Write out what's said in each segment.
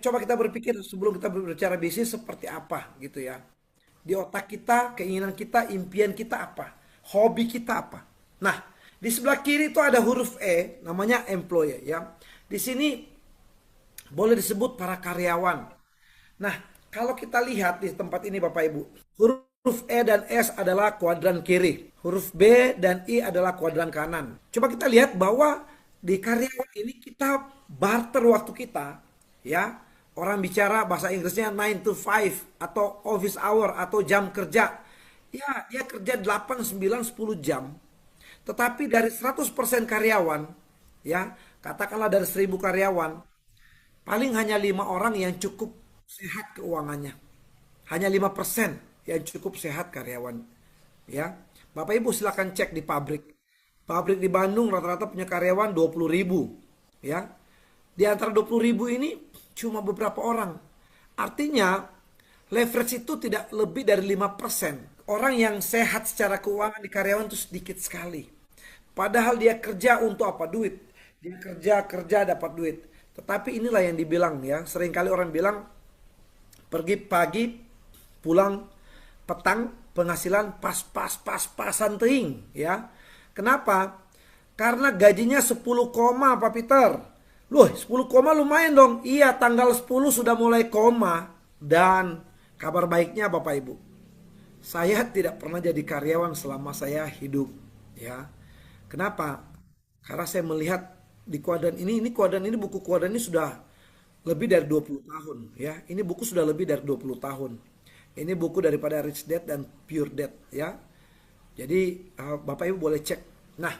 coba kita berpikir sebelum kita berbicara bisnis seperti apa gitu ya. Di otak kita, keinginan kita, impian kita apa? Hobi kita apa? Nah, di sebelah kiri itu ada huruf E, namanya employee ya. Di sini boleh disebut para karyawan. Nah, kalau kita lihat di tempat ini Bapak Ibu, huruf E dan S adalah kuadran kiri, huruf B dan I adalah kuadran kanan. Coba kita lihat bahwa di karyawan ini kita barter waktu kita, ya. Orang bicara bahasa Inggrisnya 9 to 5 atau office hour atau jam kerja. Ya, dia kerja 8, 9, 10 jam. Tetapi dari 100% karyawan, ya, katakanlah dari 1000 karyawan, paling hanya 5 orang yang cukup sehat keuangannya. Hanya 5% yang cukup sehat karyawan. Ya, Bapak Ibu silakan cek di pabrik. Pabrik di Bandung rata-rata punya karyawan 20.000. Ya, di antara 20.000 ini cuma beberapa orang. Artinya leverage itu tidak lebih dari 5%. Orang yang sehat secara keuangan di karyawan itu sedikit sekali. Padahal dia kerja untuk apa? Duit. Dia kerja dapat duit. Tetapi inilah yang dibilang ya. Seringkali orang bilang pergi pagi, pulang petang, penghasilan pas-pasan teing ya. Kenapa? Karena gajinya 10 koma Pak Peter. Loh, 10 koma lumayan dong. Iya, tanggal 10 sudah mulai koma. Dan kabar baiknya Bapak Ibu, saya tidak pernah jadi karyawan selama saya hidup, ya. Kenapa? Karena saya melihat di kuadran ini kuadran ini buku kuadran ini sudah lebih dari 20 tahun, ya. Ini buku sudah lebih dari 20 tahun. Ini buku daripada Rich Dad dan Pure Dad, ya. Jadi Bapak Ibu boleh cek. Nah,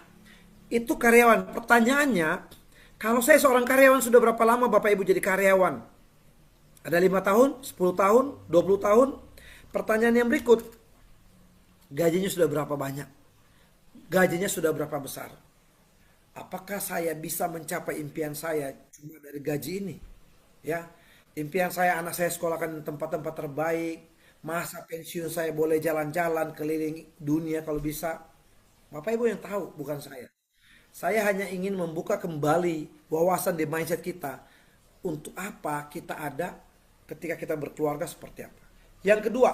itu karyawan. Pertanyaannya, kalau saya seorang karyawan sudah berapa lama Bapak Ibu jadi karyawan? Ada 5 tahun, 10 tahun, 20 tahun? Pertanyaan yang berikut, gajinya sudah berapa banyak? Gajinya sudah berapa besar? Apakah saya bisa mencapai impian saya cuma dari gaji ini? Ya, impian saya anak saya sekolahkan di tempat-tempat terbaik, masa pensiun saya boleh jalan-jalan keliling dunia kalau bisa. Bapak Ibu yang tahu, bukan saya. Saya hanya ingin membuka kembali wawasan di mindset kita. Untuk apa kita ada ketika kita berkeluarga seperti apa. Yang kedua,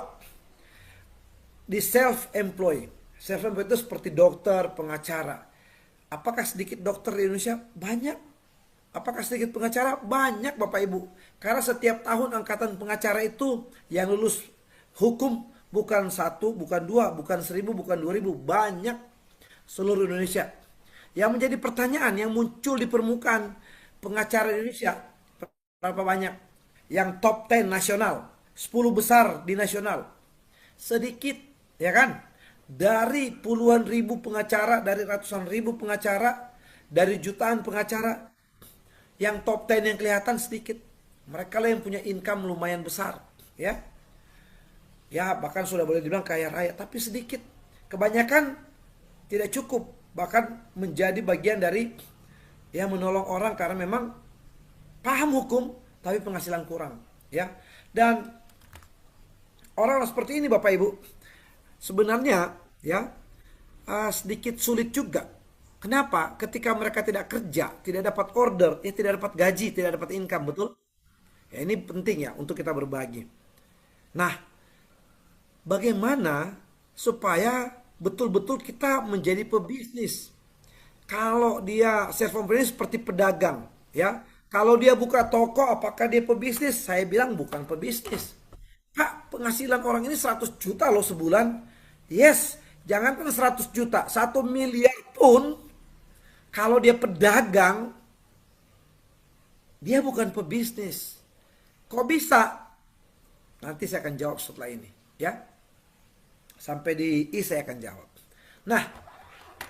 di self-employed. Self-employed itu seperti dokter, pengacara. Apakah sedikit dokter di Indonesia? Banyak. Apakah sedikit pengacara? Banyak Bapak Ibu. Karena setiap tahun angkatan pengacara itu yang lulus hukum bukan 1, bukan 2, bukan 1000, bukan 2000. Banyak seluruh Indonesia. Yang menjadi pertanyaan yang muncul di permukaan, pengacara Indonesia berapa banyak? Yang top 10 nasional, 10 besar di nasional. Sedikit, ya kan? Dari puluhan ribu pengacara, dari ratusan ribu pengacara, dari jutaan pengacara, yang top 10 yang kelihatan sedikit. Mereka lah yang punya income lumayan besar, ya. Ya, bahkan sudah boleh dibilang kaya raya, tapi sedikit. Kebanyakan tidak cukup, bahkan menjadi bagian dari ya menolong orang karena memang paham hukum tapi penghasilan kurang, ya. Dan orang seperti ini Bapak Ibu sebenarnya ya sedikit sulit juga. Kenapa? Ketika mereka tidak kerja, tidak dapat order, ya tidak dapat gaji, tidak dapat income, betul? Ya ini penting ya untuk kita berbagi. Nah, bagaimana supaya betul-betul kita menjadi pebisnis? Kalau dia self employed seperti pedagang, ya. Kalau dia buka toko, apakah dia pebisnis? Saya bilang bukan pebisnis. Pak, penghasilan orang ini 100 juta loh sebulan. Yes, jangankan 100 juta, 1 miliar pun kalau dia pedagang, dia bukan pebisnis. Kok bisa? Nanti saya akan jawab setelah ini, ya. Sampai di I saya akan jawab. Nah,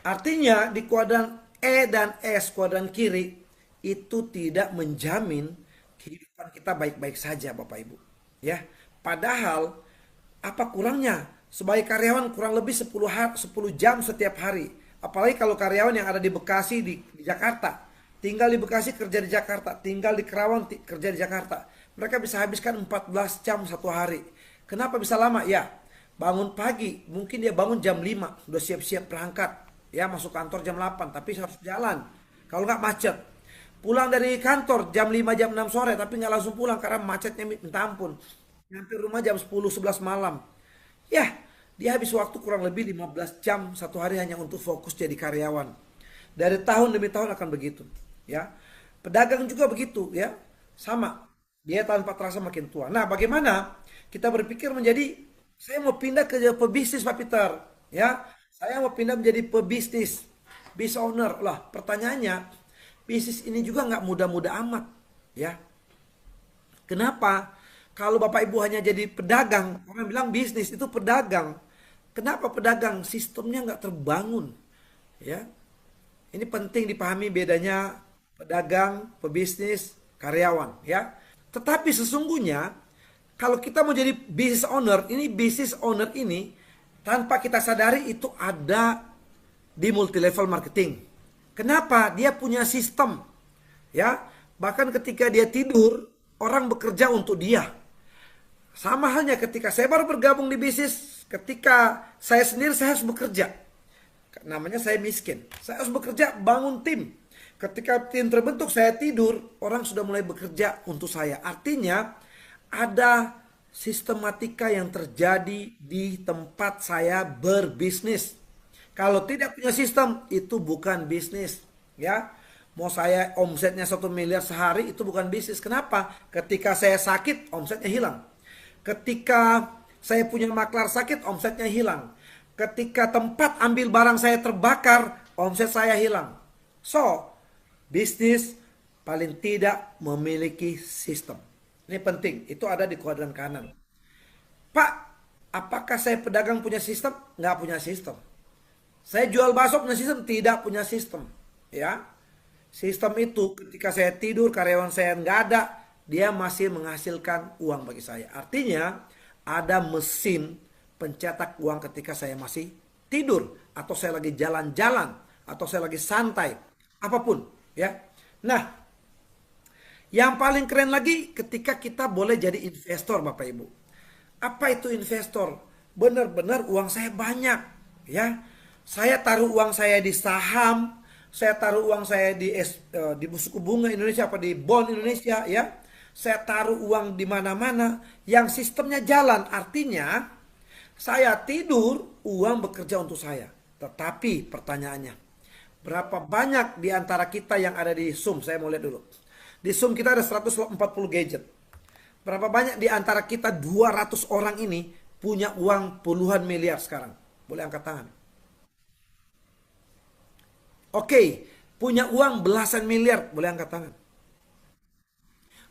artinya di kuadran E dan S, kuadran kiri, itu tidak menjamin kehidupan kita baik-baik saja Bapak Ibu. Ya, padahal apa kurangnya? Sebagai karyawan kurang lebih 10 jam setiap hari. Apalagi kalau karyawan yang ada di Bekasi, di Jakarta. Tinggal di Bekasi, kerja di Jakarta. Tinggal di Kerawang, kerja di Jakarta. Mereka bisa habiskan 14 jam satu hari. Kenapa bisa lama? Ya, bangun pagi. Mungkin dia bangun jam 5. Udah siap-siap berangkat. Ya, masuk kantor jam 8. Tapi harus jalan. Kalau nggak macet. Pulang dari kantor jam 5 jam 6 sore tapi nggak langsung pulang karena macetnya minta ampun. Nyampe rumah jam 10 11 malam. Ya, dia habis waktu kurang lebih 15 jam satu hari hanya untuk fokus jadi karyawan. Dari tahun demi tahun akan begitu, ya. Pedagang juga begitu, ya. Sama. Dia tanpa terasa makin tua. Nah, bagaimana kita berpikir menjadi saya mau pindah ke pebisnis Pak Peter, ya. Saya mau pindah menjadi pebisnis, business owner. Lah, pertanyaannya, bisnis ini juga nggak mudah-mudah amat, ya. Kenapa? Kalau Bapak Ibu hanya jadi pedagang, orang bilang bisnis itu pedagang. Kenapa pedagang? Sistemnya nggak terbangun, ya. Ini penting dipahami bedanya pedagang, pebisnis, karyawan, ya. Tetapi sesungguhnya kalau kita mau jadi business owner ini tanpa kita sadari itu ada di multi level marketing. Kenapa? Dia punya sistem, ya. Bahkan ketika dia tidur, orang bekerja untuk dia. Sama halnya ketika saya baru bergabung di bisnis, ketika saya sendiri saya harus bekerja. Namanya saya miskin. Saya harus bekerja bangun tim. Ketika tim terbentuk saya tidur, orang sudah mulai bekerja untuk saya. Artinya ada sistematika yang terjadi di tempat saya berbisnis. Kalau tidak punya sistem, itu bukan bisnis, ya. Mau saya omsetnya 1 miliar sehari, itu bukan bisnis. Kenapa? Ketika saya sakit, omsetnya hilang. Ketika saya punya maklar sakit, omsetnya hilang. Ketika tempat ambil barang saya terbakar, omset saya hilang. So, bisnis paling tidak memiliki sistem. Ini penting, itu ada di kuadran kanan. Pak, apakah saya pedagang punya sistem? Nggak punya sistem. Saya jual bakso punya sistem? Tidak punya sistem. Ya, sistem itu ketika saya tidur, karyawan saya nggak ada, dia masih menghasilkan uang bagi saya. Artinya ada mesin pencetak uang ketika saya masih tidur, atau saya lagi jalan-jalan, atau saya lagi santai, apapun, ya. Nah, yang paling keren lagi ketika kita boleh jadi investor, Bapak Ibu. Apa itu investor? Benar-benar uang saya banyak, ya. Saya taruh uang saya di saham, saya taruh uang saya di suku bunga Indonesia apa di bond Indonesia, ya. Saya taruh uang di mana-mana yang sistemnya jalan. Artinya saya tidur, uang bekerja untuk saya. Tetapi pertanyaannya, berapa banyak di antara kita yang ada di Zoom? Saya mau lihat dulu. Di Zoom kita ada 140 gadget. Berapa banyak di antara kita 200 orang ini punya uang puluhan miliar sekarang? Boleh angkat tangan. Oke, punya uang belasan miliar, boleh angkat tangan.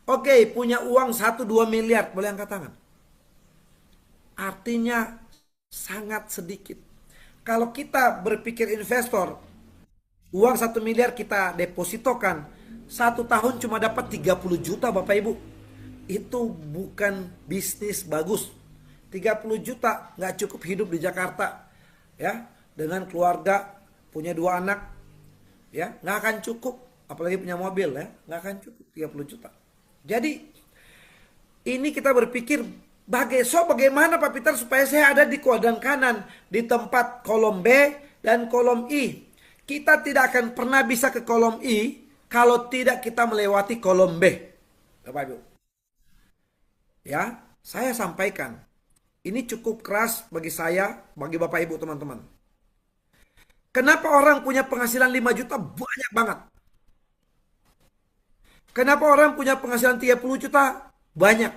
Oke, punya uang 1-2 miliar, boleh angkat tangan. Artinya sangat sedikit. Kalau kita berpikir investor, uang 1 miliar kita depositokan, 1 tahun cuma dapat 30 juta Bapak Ibu. Itu bukan bisnis bagus. 30 juta nggak cukup hidup di Jakarta, ya, dengan keluarga, punya 2 anak, ya, nggak akan cukup. Apalagi punya mobil, ya, nggak akan cukup 30 juta. Jadi ini kita berpikir bagaimana Pak Peter supaya saya ada di kuadran kanan, di tempat kolom B dan kolom I. Kita tidak akan pernah bisa ke kolom I kalau tidak kita melewati kolom B, Bapak Ibu. Ya, saya sampaikan. Ini cukup keras bagi saya, bagi Bapak Ibu teman-teman. Kenapa orang punya penghasilan 5 juta banyak banget? Kenapa orang punya penghasilan 30 juta banyak?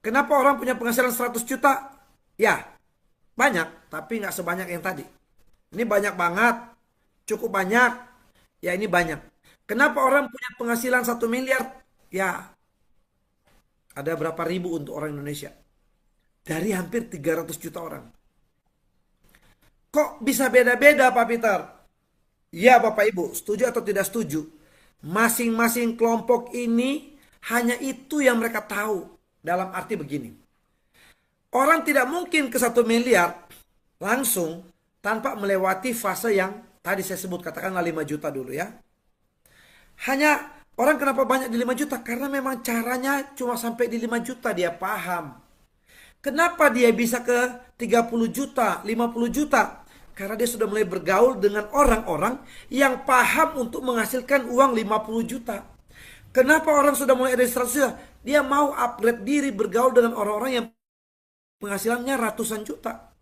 Kenapa orang punya penghasilan 100 juta? Ya, banyak, tapi nggak sebanyak yang tadi. Ini banyak banget, cukup banyak. Ya, ini banyak. Kenapa orang punya penghasilan 1 miliar? Ya, ada berapa ribu untuk orang Indonesia? Dari hampir 300 juta orang. Kok bisa beda-beda Pak Peter? Ya Bapak Ibu, setuju atau tidak setuju? Masing-masing kelompok ini hanya itu yang mereka tahu. Dalam arti begini. Orang tidak mungkin ke 1 miliar langsung tanpa melewati fase yang tadi saya sebut, katakanlah 5 juta dulu, ya. Hanya orang kenapa banyak di 5 juta? Karena memang caranya cuma sampai di 5 juta dia paham. Kenapa dia bisa ke 30 juta, 50 juta? Karena dia sudah mulai bergaul dengan orang-orang yang paham untuk menghasilkan uang 50 juta. Kenapa orang sudah mulai ada 100 juta? Dia mau upgrade diri bergaul dengan orang-orang yang penghasilannya ratusan juta.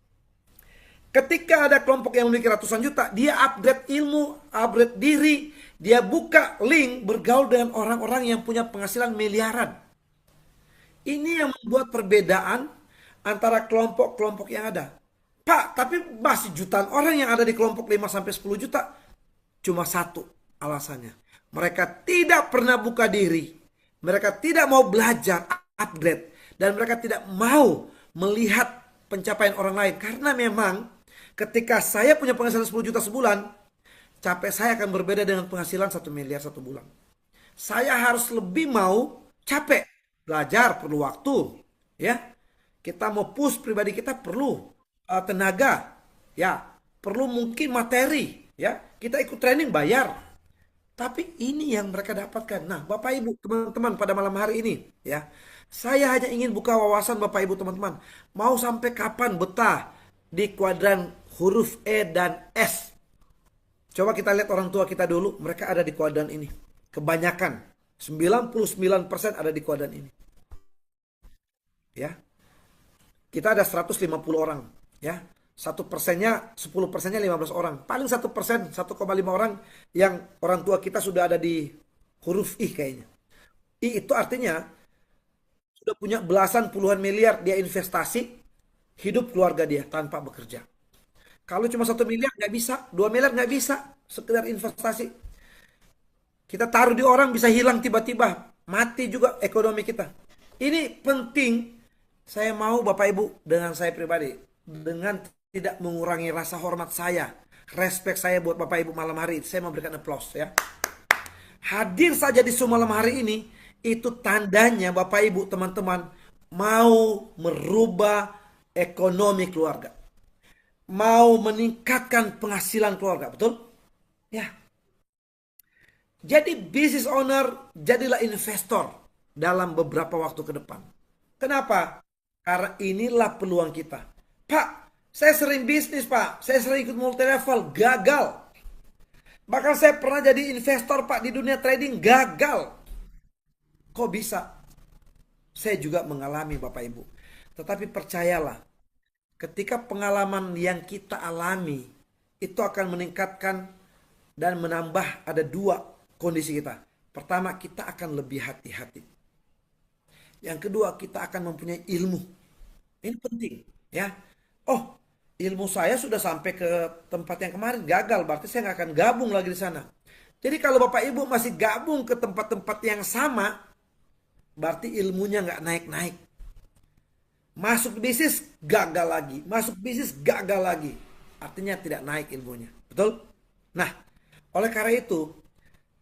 Ketika ada kelompok yang memiliki ratusan juta, dia upgrade ilmu, upgrade diri, dia buka link bergaul dengan orang-orang yang punya penghasilan miliaran. Ini yang membuat perbedaan antara kelompok-kelompok yang ada. Pak, tapi masih jutaan orang yang ada di kelompok 5-10 juta. Cuma satu alasannya. Mereka tidak pernah buka diri. Mereka tidak mau belajar, upgrade. Dan mereka tidak mau melihat pencapaian orang lain. Karena memang ketika saya punya penghasilan 10 juta sebulan, capek saya akan berbeda dengan penghasilan 1 miliar satu bulan. Saya harus lebih mau capek. Belajar perlu waktu. Ya, kita mau push pribadi kita perlu tenaga. Ya, perlu mungkin materi. Ya, kita ikut training bayar. Tapi ini yang mereka dapatkan. Nah, Bapak Ibu, teman-teman pada malam hari ini, ya, saya hanya ingin buka wawasan Bapak Ibu teman-teman. Mau sampai kapan betah di kuadran huruf E dan S? Coba kita lihat orang tua kita dulu, mereka ada di kuadran ini. Kebanyakan, 99% ada di kuadran ini. Ya. Kita ada 150 orang, ya. 1%-nya, 10%-nya 15 orang. Paling 1%, 1,5 orang yang orang tua kita sudah ada di huruf I kayaknya. I itu artinya sudah punya belasan puluhan miliar dia investasi hidup keluarga dia tanpa bekerja. Kalau cuma 1 miliar nggak bisa, 2 miliar nggak bisa, sekedar investasi. Kita taruh di orang bisa hilang tiba-tiba, mati juga ekonomi kita. Ini penting, saya mau Bapak Ibu dengan saya pribadi, dengan tidak mengurangi rasa hormat saya, respect saya buat Bapak Ibu malam hari, saya memberikan applause ya. Hadir saja di malam hari ini, itu tandanya Bapak Ibu teman-teman mau merubah ekonomi keluarga. Mau meningkatkan penghasilan keluarga, betul? Ya. Jadi business owner, jadilah investor dalam beberapa waktu ke depan. Kenapa? Karena inilah peluang kita. Pak, saya sering bisnis Pak, saya sering ikut multi level, gagal. Bahkan saya pernah jadi investor Pak di dunia trading, gagal. Kok bisa? Saya juga mengalami Bapak Ibu. Tetapi percayalah, ketika pengalaman yang kita alami, itu akan meningkatkan dan menambah ada dua kondisi kita. Pertama, kita akan lebih hati-hati. Yang kedua, kita akan mempunyai ilmu. Ini penting ya. Oh, ilmu saya sudah sampai ke tempat yang kemarin gagal, berarti saya nggak akan gabung lagi di sana. Jadi kalau Bapak Ibu masih gabung ke tempat-tempat yang sama, berarti ilmunya nggak naik-naik. Masuk bisnis gagal lagi, masuk bisnis gagal lagi, artinya tidak naik ilmunya, betul? Nah, oleh karena itu,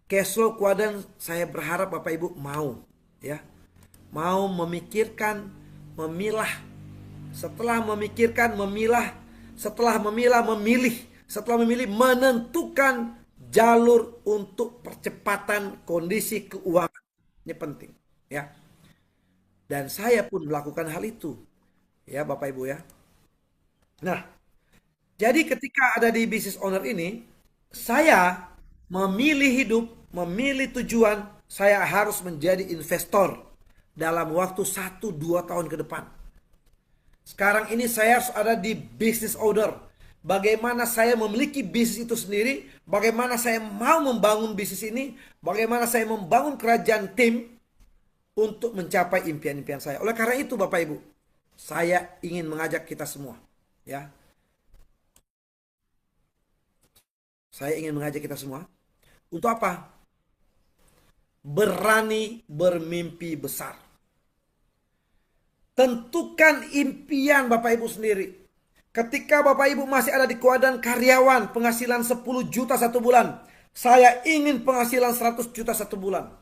cash flow kuadran saya berharap Bapak Ibu mau, ya, mau memikirkan, memilah. Setelah memikirkan, memilah. Setelah memilah, memilih. Setelah memilih, menentukan jalur untuk percepatan kondisi keuangan. Ini penting, ya. Dan saya pun melakukan hal itu, ya Bapak Ibu ya. Nah, jadi ketika ada di business owner ini, saya memilih hidup, memilih tujuan, saya harus menjadi investor dalam waktu 1-2 tahun ke depan. Sekarang ini saya harus ada di business owner. Bagaimana saya memiliki bisnis itu sendiri, bagaimana saya mau membangun bisnis ini, bagaimana saya membangun kerajaan tim untuk mencapai impian-impian saya. Oleh karena itu Bapak Ibu, saya ingin mengajak kita semua, ya. Saya ingin mengajak kita semua untuk apa? Berani bermimpi besar. Tentukan impian Bapak Ibu sendiri. Ketika Bapak Ibu masih ada di kuadran karyawan, penghasilan 10 juta satu bulan, saya ingin penghasilan 100 juta satu bulan.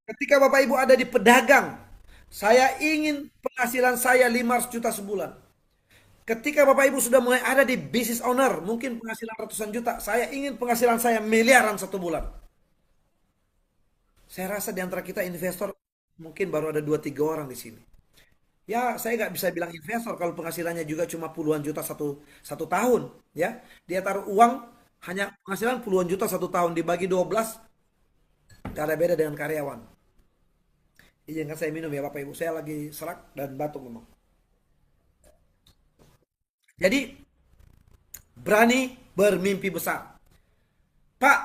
Ketika Bapak Ibu ada di pedagang, saya ingin penghasilan saya 500 juta sebulan. Ketika Bapak Ibu sudah mulai ada di business owner, mungkin penghasilan ratusan juta, saya ingin penghasilan saya miliaran satu bulan. Saya rasa di antara kita investor mungkin baru ada 2-3 orang di sini. Ya, saya nggak bisa bilang investor kalau penghasilannya juga cuma puluhan juta satu tahun, ya. Dia taruh uang hanya penghasilan puluhan juta satu tahun dibagi 12, nggak ada beda dengan karyawan. Izinkan saya minum ya Bapak Ibu, saya lagi serak dan batuk memang. Jadi berani bermimpi besar. Pak,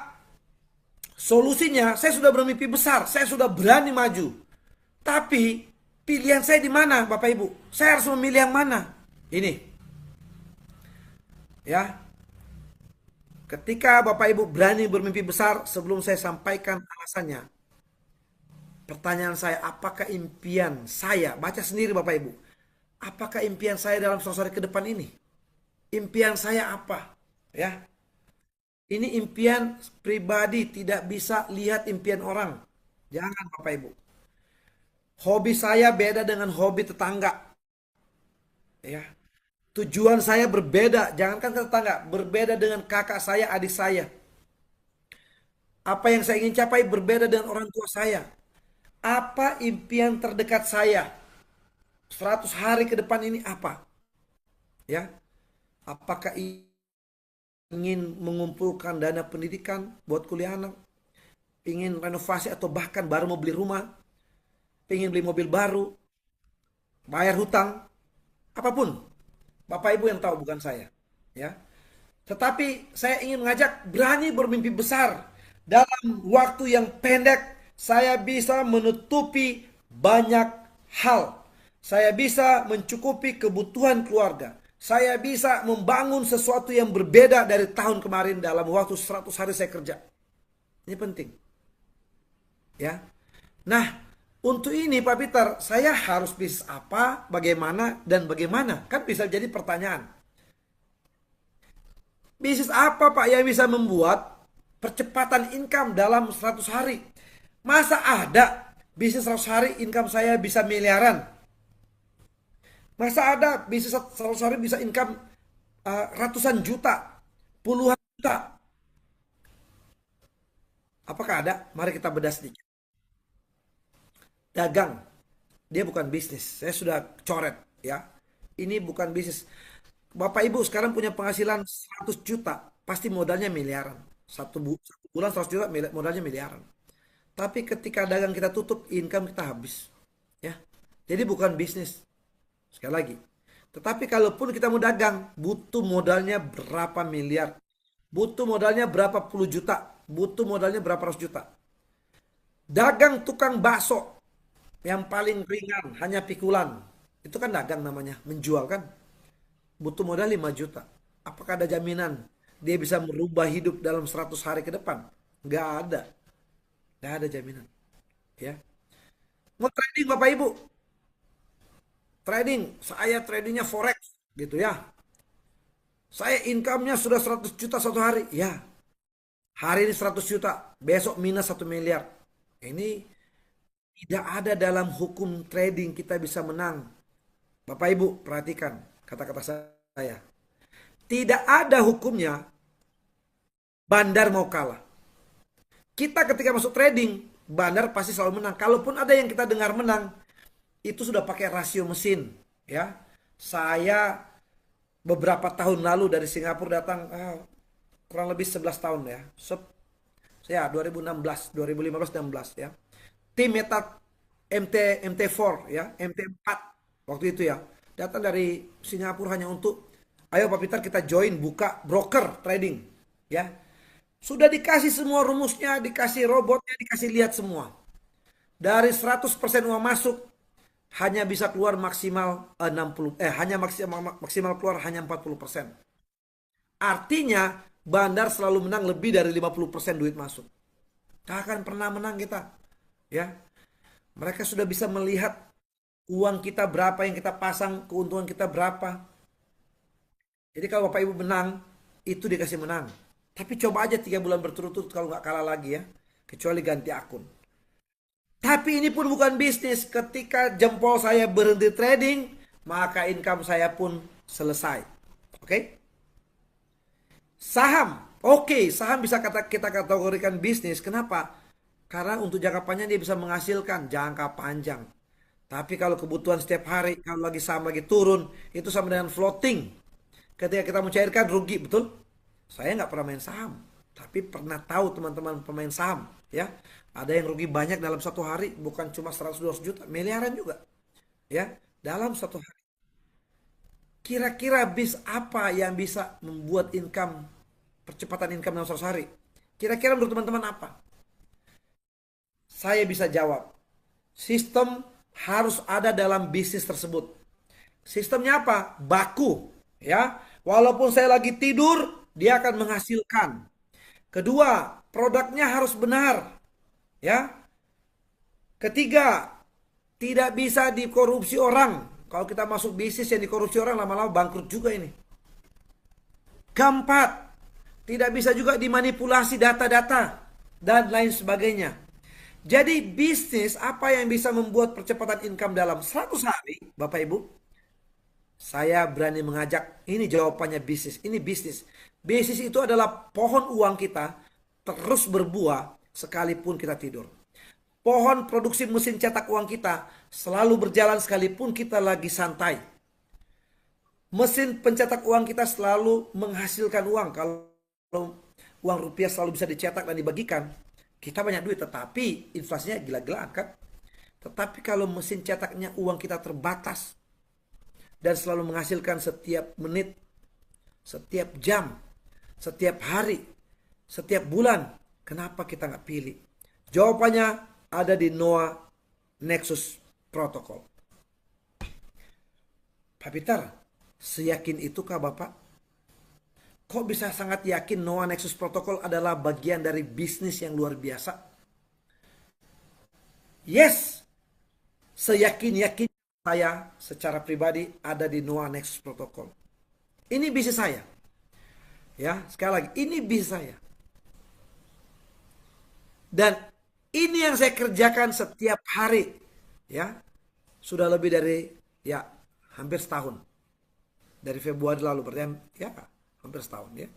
solusinya saya sudah bermimpi besar, saya sudah berani maju. Tapi pilihan saya di mana Bapak Ibu? Saya harus memilih yang mana? Ini, ya. Ketika Bapak Ibu berani bermimpi besar, sebelum saya sampaikan alasannya, pertanyaan saya, apakah impian saya, baca sendiri Bapak Ibu, apakah impian saya dalam 100 hari ke depan ini? Impian saya apa? Ya, ini impian pribadi, tidak bisa lihat impian orang. Jangan Bapak Ibu. Hobi saya beda dengan hobi tetangga. Ya, tujuan saya berbeda, jangankan ke tetangga, berbeda dengan kakak saya, adik saya. Apa yang saya ingin capai berbeda dengan orang tua saya. Apa impian terdekat saya? 100 hari ke depan ini apa? Ya, apakah ingin mengumpulkan dana pendidikan buat kuliah anak? Ingin renovasi atau bahkan baru mau beli rumah? Ingin beli mobil baru? Bayar hutang? Apapun. Bapak Ibu yang tahu, bukan saya. Ya. Tetapi saya ingin mengajak berani bermimpi besar. Dalam waktu yang pendek, saya bisa menutupi banyak hal. Saya bisa mencukupi kebutuhan keluarga. Saya bisa membangun sesuatu yang berbeda dari tahun kemarin dalam waktu 100 hari saya kerja. Ini penting. Ya. Nah, untuk ini Pak Peter, saya harus bisnis apa, bagaimana, dan bagaimana? Kan bisa jadi pertanyaan. Bisnis apa Pak yang bisa membuat percepatan income dalam 100 hari? Masa ada bisnis 100 hari income saya bisa miliaran? Masa ada bisnis 100 hari bisa income ratusan juta, puluhan juta? Apakah ada? Mari kita bedah sedikit. Dagang, dia bukan bisnis. Saya sudah coret ya. Ini bukan bisnis. Bapak Ibu sekarang punya penghasilan 100 juta, pasti modalnya miliaran. Satu bulan 100 juta modalnya miliaran. Tapi ketika dagang kita tutup, income kita habis. Ya. Jadi bukan bisnis. Sekali lagi. Tetapi kalaupun kita mau dagang, butuh modalnya berapa miliar. Butuh modalnya berapa puluh juta. Butuh modalnya berapa ratus juta. Dagang tukang bakso yang paling ringan, hanya pikulan. Itu kan dagang namanya, menjual kan. Butuh modal 5 juta. Apakah ada jaminan dia bisa merubah hidup dalam 100 hari ke depan? Nggak ada. Nggak ada jaminan. Ya. Mau trading Bapak Ibu? Trading, saya tradingnya forex gitu ya. Saya income-nya sudah 100 juta satu hari. Ya. Hari ini 100 juta, besok minus 1 miliar. Ini tidak ada dalam hukum trading kita bisa menang. Bapak Ibu, perhatikan kata-kata saya. Tidak ada hukumnya bandar mau kalah. Kita ketika masuk trading, bandar pasti selalu menang. Kalaupun ada yang kita dengar menang, itu sudah pakai rasio mesin. Ya, saya beberapa tahun lalu dari Singapura datang, kurang lebih 11 tahun ya. Ya, 2016, 2015, 16 ya. Tim Meta MT4 ya, MT4 waktu itu ya. Datang dari Singapura hanya untuk, ayo Pak Peter kita join buka broker trading ya. Sudah dikasih semua rumusnya, dikasih robotnya, dikasih lihat semua. Dari 100% uang masuk hanya bisa keluar maksimal 60 hanya maksimal keluar hanya 40%. Artinya bandar selalu menang lebih dari 50% duit masuk. Tak akan pernah menang kita. Ya. Mereka sudah bisa melihat uang kita berapa yang kita pasang, keuntungan kita berapa. Jadi kalau Bapak Ibu menang, itu dikasih menang. Tapi coba aja 3 bulan berturut-turut kalau nggak kalah lagi ya. Kecuali ganti akun. Tapi ini pun bukan bisnis. Ketika jempol saya berhenti trading, maka income saya pun selesai. Oke? Saham. Oke, saham bisa kita kategorikan bisnis. Kenapa? Karena untuk jangka panjang dia bisa menghasilkan jangka panjang. Tapi kalau kebutuhan setiap hari, kalau lagi sama lagi turun, itu sama dengan floating. Ketika kita mencairkan rugi, betul? Saya nggak pernah main saham, tapi pernah tahu teman-teman pemain saham, ya. Ada yang rugi banyak dalam satu hari, bukan cuma 100-200 juta, miliaran juga, ya, dalam satu hari. Kira-kira bis apa yang bisa membuat income, percepatan income dalam 100 hari? Kira-kira menurut teman-teman apa? Saya bisa jawab. Sistem harus ada dalam bisnis tersebut. Sistemnya apa? Baku, ya. Walaupun saya lagi tidur, dia akan menghasilkan. Kedua, produknya harus benar, ya. Ketiga, tidak bisa dikorupsi orang. Kalau kita masuk bisnis yang dikorupsi orang, lama-lama bangkrut juga ini. Keempat, tidak bisa juga dimanipulasi data-data dan lain sebagainya. Jadi bisnis apa yang bisa membuat percepatan income dalam 100 hari, Bapak Ibu? Saya berani mengajak, ini jawabannya bisnis, ini bisnis. Bisnis itu adalah pohon uang kita terus berbuah sekalipun kita tidur. Pohon produksi mesin cetak uang kita selalu berjalan sekalipun kita lagi santai. Mesin pencetak uang kita selalu menghasilkan uang. Kalau uang rupiah selalu bisa dicetak dan dibagikan, kita banyak duit, tetapi inflasinya gila-gilaan kan. Tetapi kalau mesin cetaknya uang kita terbatas dan selalu menghasilkan setiap menit, setiap jam, setiap hari, setiap bulan, kenapa kita nggak pilih? Jawabannya ada di Noah Nexus Protocol. Pak Peter, seyakin itukah Bapak? Kok bisa sangat yakin Noah Nexus Protocol adalah bagian dari bisnis yang luar biasa? Yes, seyakin-yakin saya secara pribadi ada di Noah Nexus Protocol. Ini bisnis saya. Ya, sekali lagi, ini bisnis saya. Dan ini yang saya kerjakan setiap hari. Ya, sudah lebih dari ya hampir setahun. Dari Februari lalu berarti ya hampir setahun ya.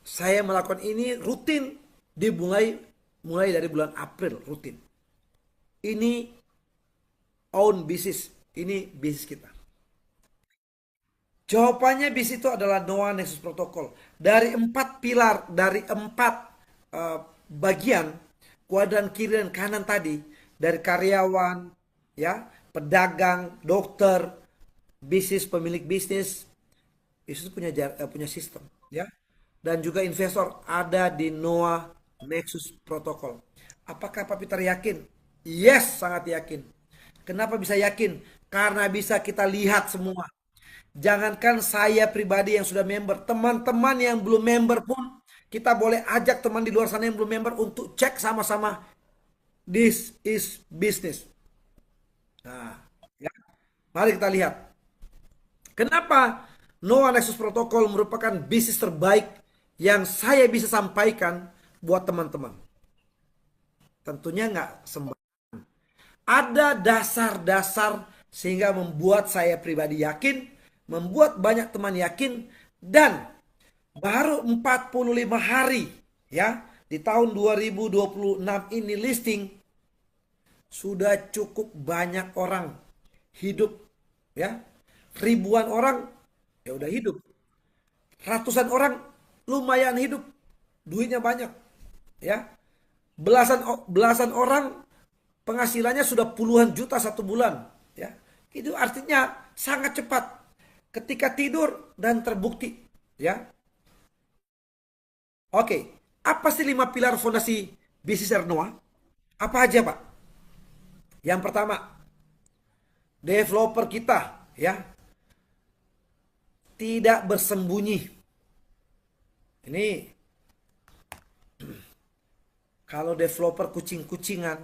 Saya melakukan ini rutin mulai dari bulan April rutin. Ini own business, ini bisnis kita. Jawabannya bisnis itu adalah Noah Nexus Protocol. Dari 4 pilar, dari 4 bagian, kuadran kiri dan kanan tadi, dari karyawan, ya, pedagang, dokter, bisnis, pemilik bisnis, itu punya sistem, ya. Dan juga investor ada di Noah Nexus Protocol. Apakah Pak Peter yakin? Yes, sangat yakin. Kenapa bisa yakin? Karena bisa kita lihat semua. Jangankan saya pribadi yang sudah member, teman-teman yang belum member pun kita boleh ajak teman di luar sana yang belum member untuk cek sama-sama. This is business. Nah, ya. Mari kita lihat. Kenapa Noah Nexus Protocol merupakan bisnis terbaik yang saya bisa sampaikan buat teman-teman? Tentunya nggak sembarangan. Ada dasar-dasar sehingga membuat saya pribadi yakin, membuat banyak teman yakin, dan baru 45 hari ya di tahun 2026 ini listing sudah cukup banyak orang hidup ya. Ribuan orang ya udah hidup. Ratusan orang lumayan hidup. Duitnya banyak ya. Belasan orang penghasilannya sudah puluhan juta satu bulan ya. Itu artinya sangat cepat ketika tidur dan terbukti ya. Oke, apa sih 5 pilar fondasi bisnis Noah? Apa aja Pak? Yang pertama, developer kita ya tidak bersembunyi. Ini kalau developer kucing-kucingan,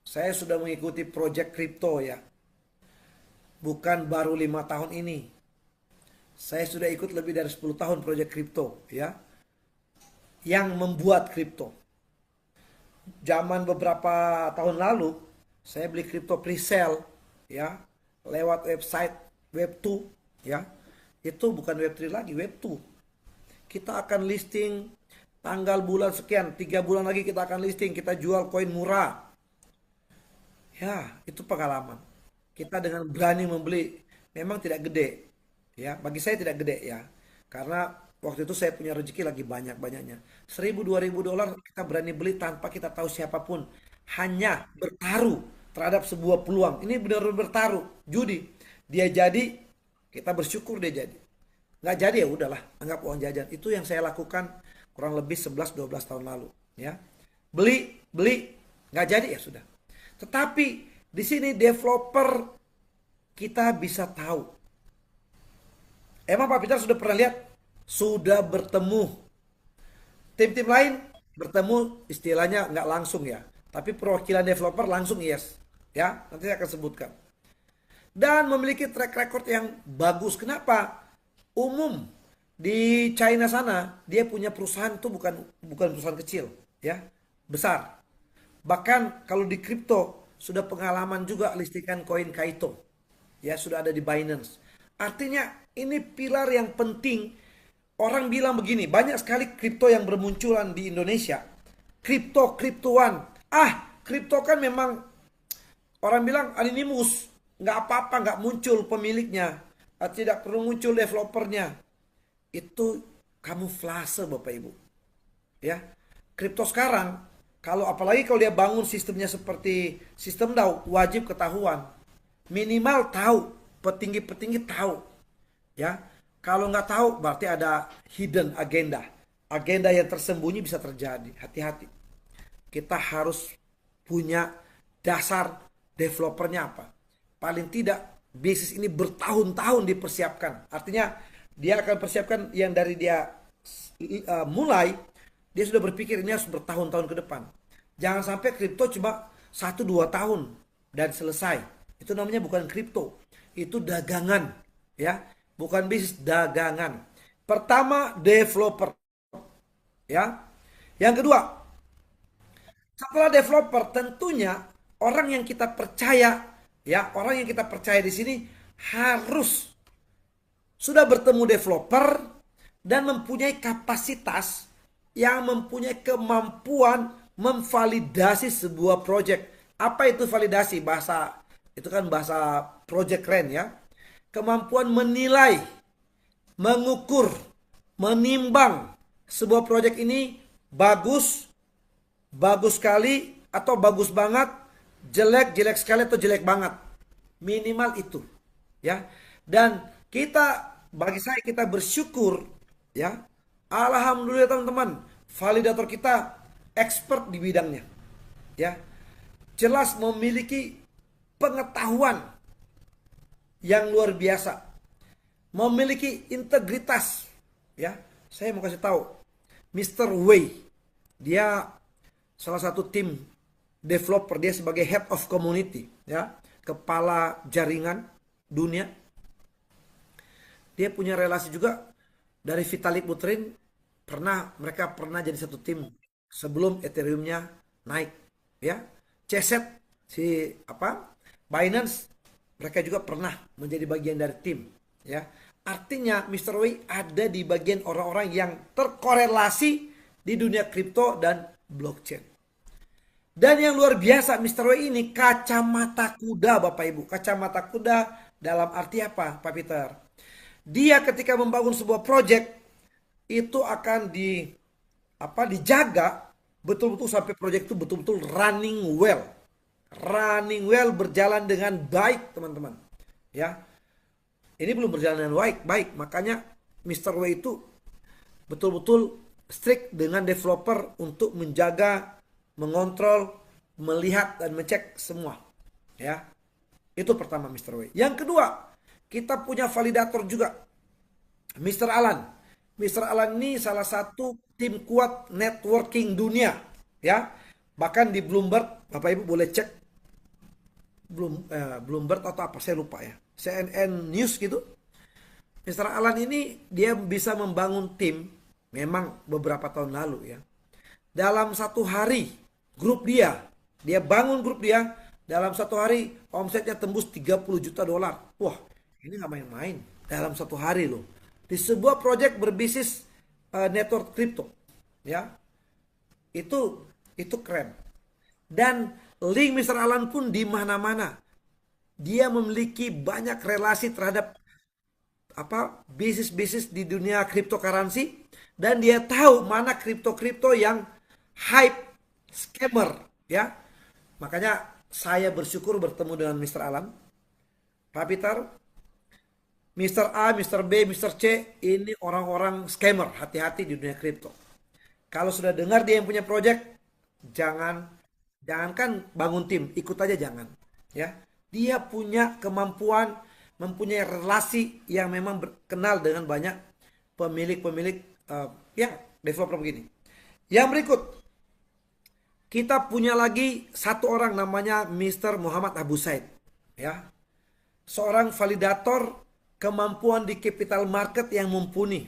saya sudah mengikuti project crypto ya. Bukan baru 5 tahun ini. Saya sudah ikut lebih dari 10 tahun project crypto ya. Yang membuat kripto. Zaman beberapa tahun lalu, saya beli kripto pre-sale ya, lewat website Web2 ya. Itu bukan Web3 lagi, Web2. Kita akan listing tanggal bulan sekian, 3 bulan lagi kita akan listing, kita jual koin murah. Ya, itu pengalaman. Kita dengan berani membeli, memang tidak gede. Ya, bagi saya tidak gede ya. Karena waktu itu saya punya rezeki lagi banyak-banyaknya. 1.000 2.000 dolar kita berani beli tanpa kita tahu siapapun. Hanya bertaruh terhadap sebuah peluang. Ini benar-benar bertaruh, judi. Dia jadi, kita bersyukur dia jadi. Nggak jadi ya udahlah, anggap uang jajan. Itu yang saya lakukan kurang lebih 11 12 tahun lalu. Ya, beli, nggak jadi ya sudah. Tetapi di sini developer kita bisa tahu. Emang Pak Peter sudah pernah lihat? Sudah bertemu. Tim-tim lain bertemu istilahnya nggak langsung ya. Tapi perwakilan developer langsung yes. Ya, nanti saya akan sebutkan. Dan memiliki track record yang bagus. Kenapa? Umum di China sana dia punya perusahaan itu bukan perusahaan kecil, ya, besar. Bahkan kalau di kripto sudah pengalaman juga listikan koin Kaito. Ya, sudah ada di Binance. Artinya ini pilar yang penting. Orang bilang begini, banyak sekali kripto yang bermunculan di Indonesia. Kriptoan. Kripto kan memang orang bilang anonymous, nggak apa-apa, nggak muncul pemiliknya, tidak perlu muncul developernya. Itu kamuflase Bapak Ibu. Ya, kripto sekarang kalau apalagi kalau dia bangun sistemnya seperti sistem DAO, wajib ketahuan. Minimal tahu, petinggi-petinggi tahu. Ya, kalau nggak tahu berarti ada hidden agenda. Agenda yang tersembunyi bisa terjadi. Hati-hati. Kita harus punya dasar developernya apa. Paling tidak bisnis ini bertahun-tahun dipersiapkan. Artinya dia akan persiapkan yang dari dia mulai, dia sudah berpikir ini harus bertahun-tahun ke depan. Jangan sampai kripto cuma 1 2 tahun dan selesai. Itu namanya bukan kripto. Itu dagangan. Ya, bukan bisnis, dagangan. Pertama, developer. Ya. Yang kedua, setelah developer tentunya orang yang kita percaya, ya, orang yang kita percaya di sini harus sudah bertemu developer dan mempunyai kapasitas yang mempunyai kemampuan memvalidasi sebuah project. Apa itu validasi? Bahasa itu kan bahasa project keren ya. Kemampuan menilai, mengukur, menimbang sebuah project ini bagus, bagus sekali atau bagus banget, jelek, jelek sekali atau jelek banget. Minimal itu, ya. Dan kita, bagi saya kita bersyukur, ya. Alhamdulillah teman-teman, validator kita expert di bidangnya. Ya. Jelas memiliki pengetahuan yang luar biasa. Memiliki integritas, ya. Saya mau kasih tahu, Mr. Wei, dia salah satu tim developer, dia sebagai head of community, ya, kepala jaringan dunia. Dia punya relasi juga dari Vitalik Buterin, mereka pernah jadi satu tim sebelum Ethereum-nya naik, ya. Ceset Binance, mereka juga pernah menjadi bagian dari tim, ya. Artinya Mr. Wei ada di bagian orang-orang yang terkorelasi di dunia kripto dan blockchain. Dan yang luar biasa, Mr. Wei ini kacamata kuda Bapak Ibu. Kacamata kuda dalam arti apa Pak Peter? Dia ketika membangun sebuah project itu akan dijaga betul-betul sampai project itu betul-betul running well. Running well, berjalan dengan baik teman-teman. Ya. Ini belum berjalan dengan baik. Makanya Mr. Wei itu betul-betul strict dengan developer untuk menjaga, mengontrol, melihat dan mengecek semua. Ya. Itu pertama Mr. Wei. Yang kedua, kita punya validator juga. Mr. Alan. Mr. Alan ini salah satu tim kuat networking dunia. Ya. Bahkan di Bloomberg, Bapak Ibu boleh cek Bloomberg atau apa, saya lupa ya. CNN News gitu. Mr. Alan ini dia bisa membangun tim memang beberapa tahun lalu ya. Dalam satu hari dia bangun grup dia, dalam satu hari omsetnya tembus 30 juta dolar. Wah, ini nggak main-main dalam satu hari loh. Di sebuah project berbisnis network crypto, ya. Itu keren. Dan Link Mr. Alan pun di mana-mana. Dia memiliki banyak relasi terhadap bisnis-bisnis di dunia cryptocurrency, dan dia tahu mana kripto-kripto yang hype, scammer, ya. Makanya saya bersyukur bertemu dengan Mr. Alan, Pak Peter, Mr. A, Mr. B, Mr. C, ini orang-orang scammer, hati-hati di dunia kripto. Kalau sudah dengar dia yang punya project, jangankan bangun tim, ikut aja jangan, ya. Dia punya kemampuan, mempunyai relasi yang memang kenal dengan banyak pemilik-pemilik developer begini. Yang berikut, kita punya lagi satu orang namanya Mr. Muhammad Abu Said, ya. Seorang validator kemampuan di capital market yang mumpuni.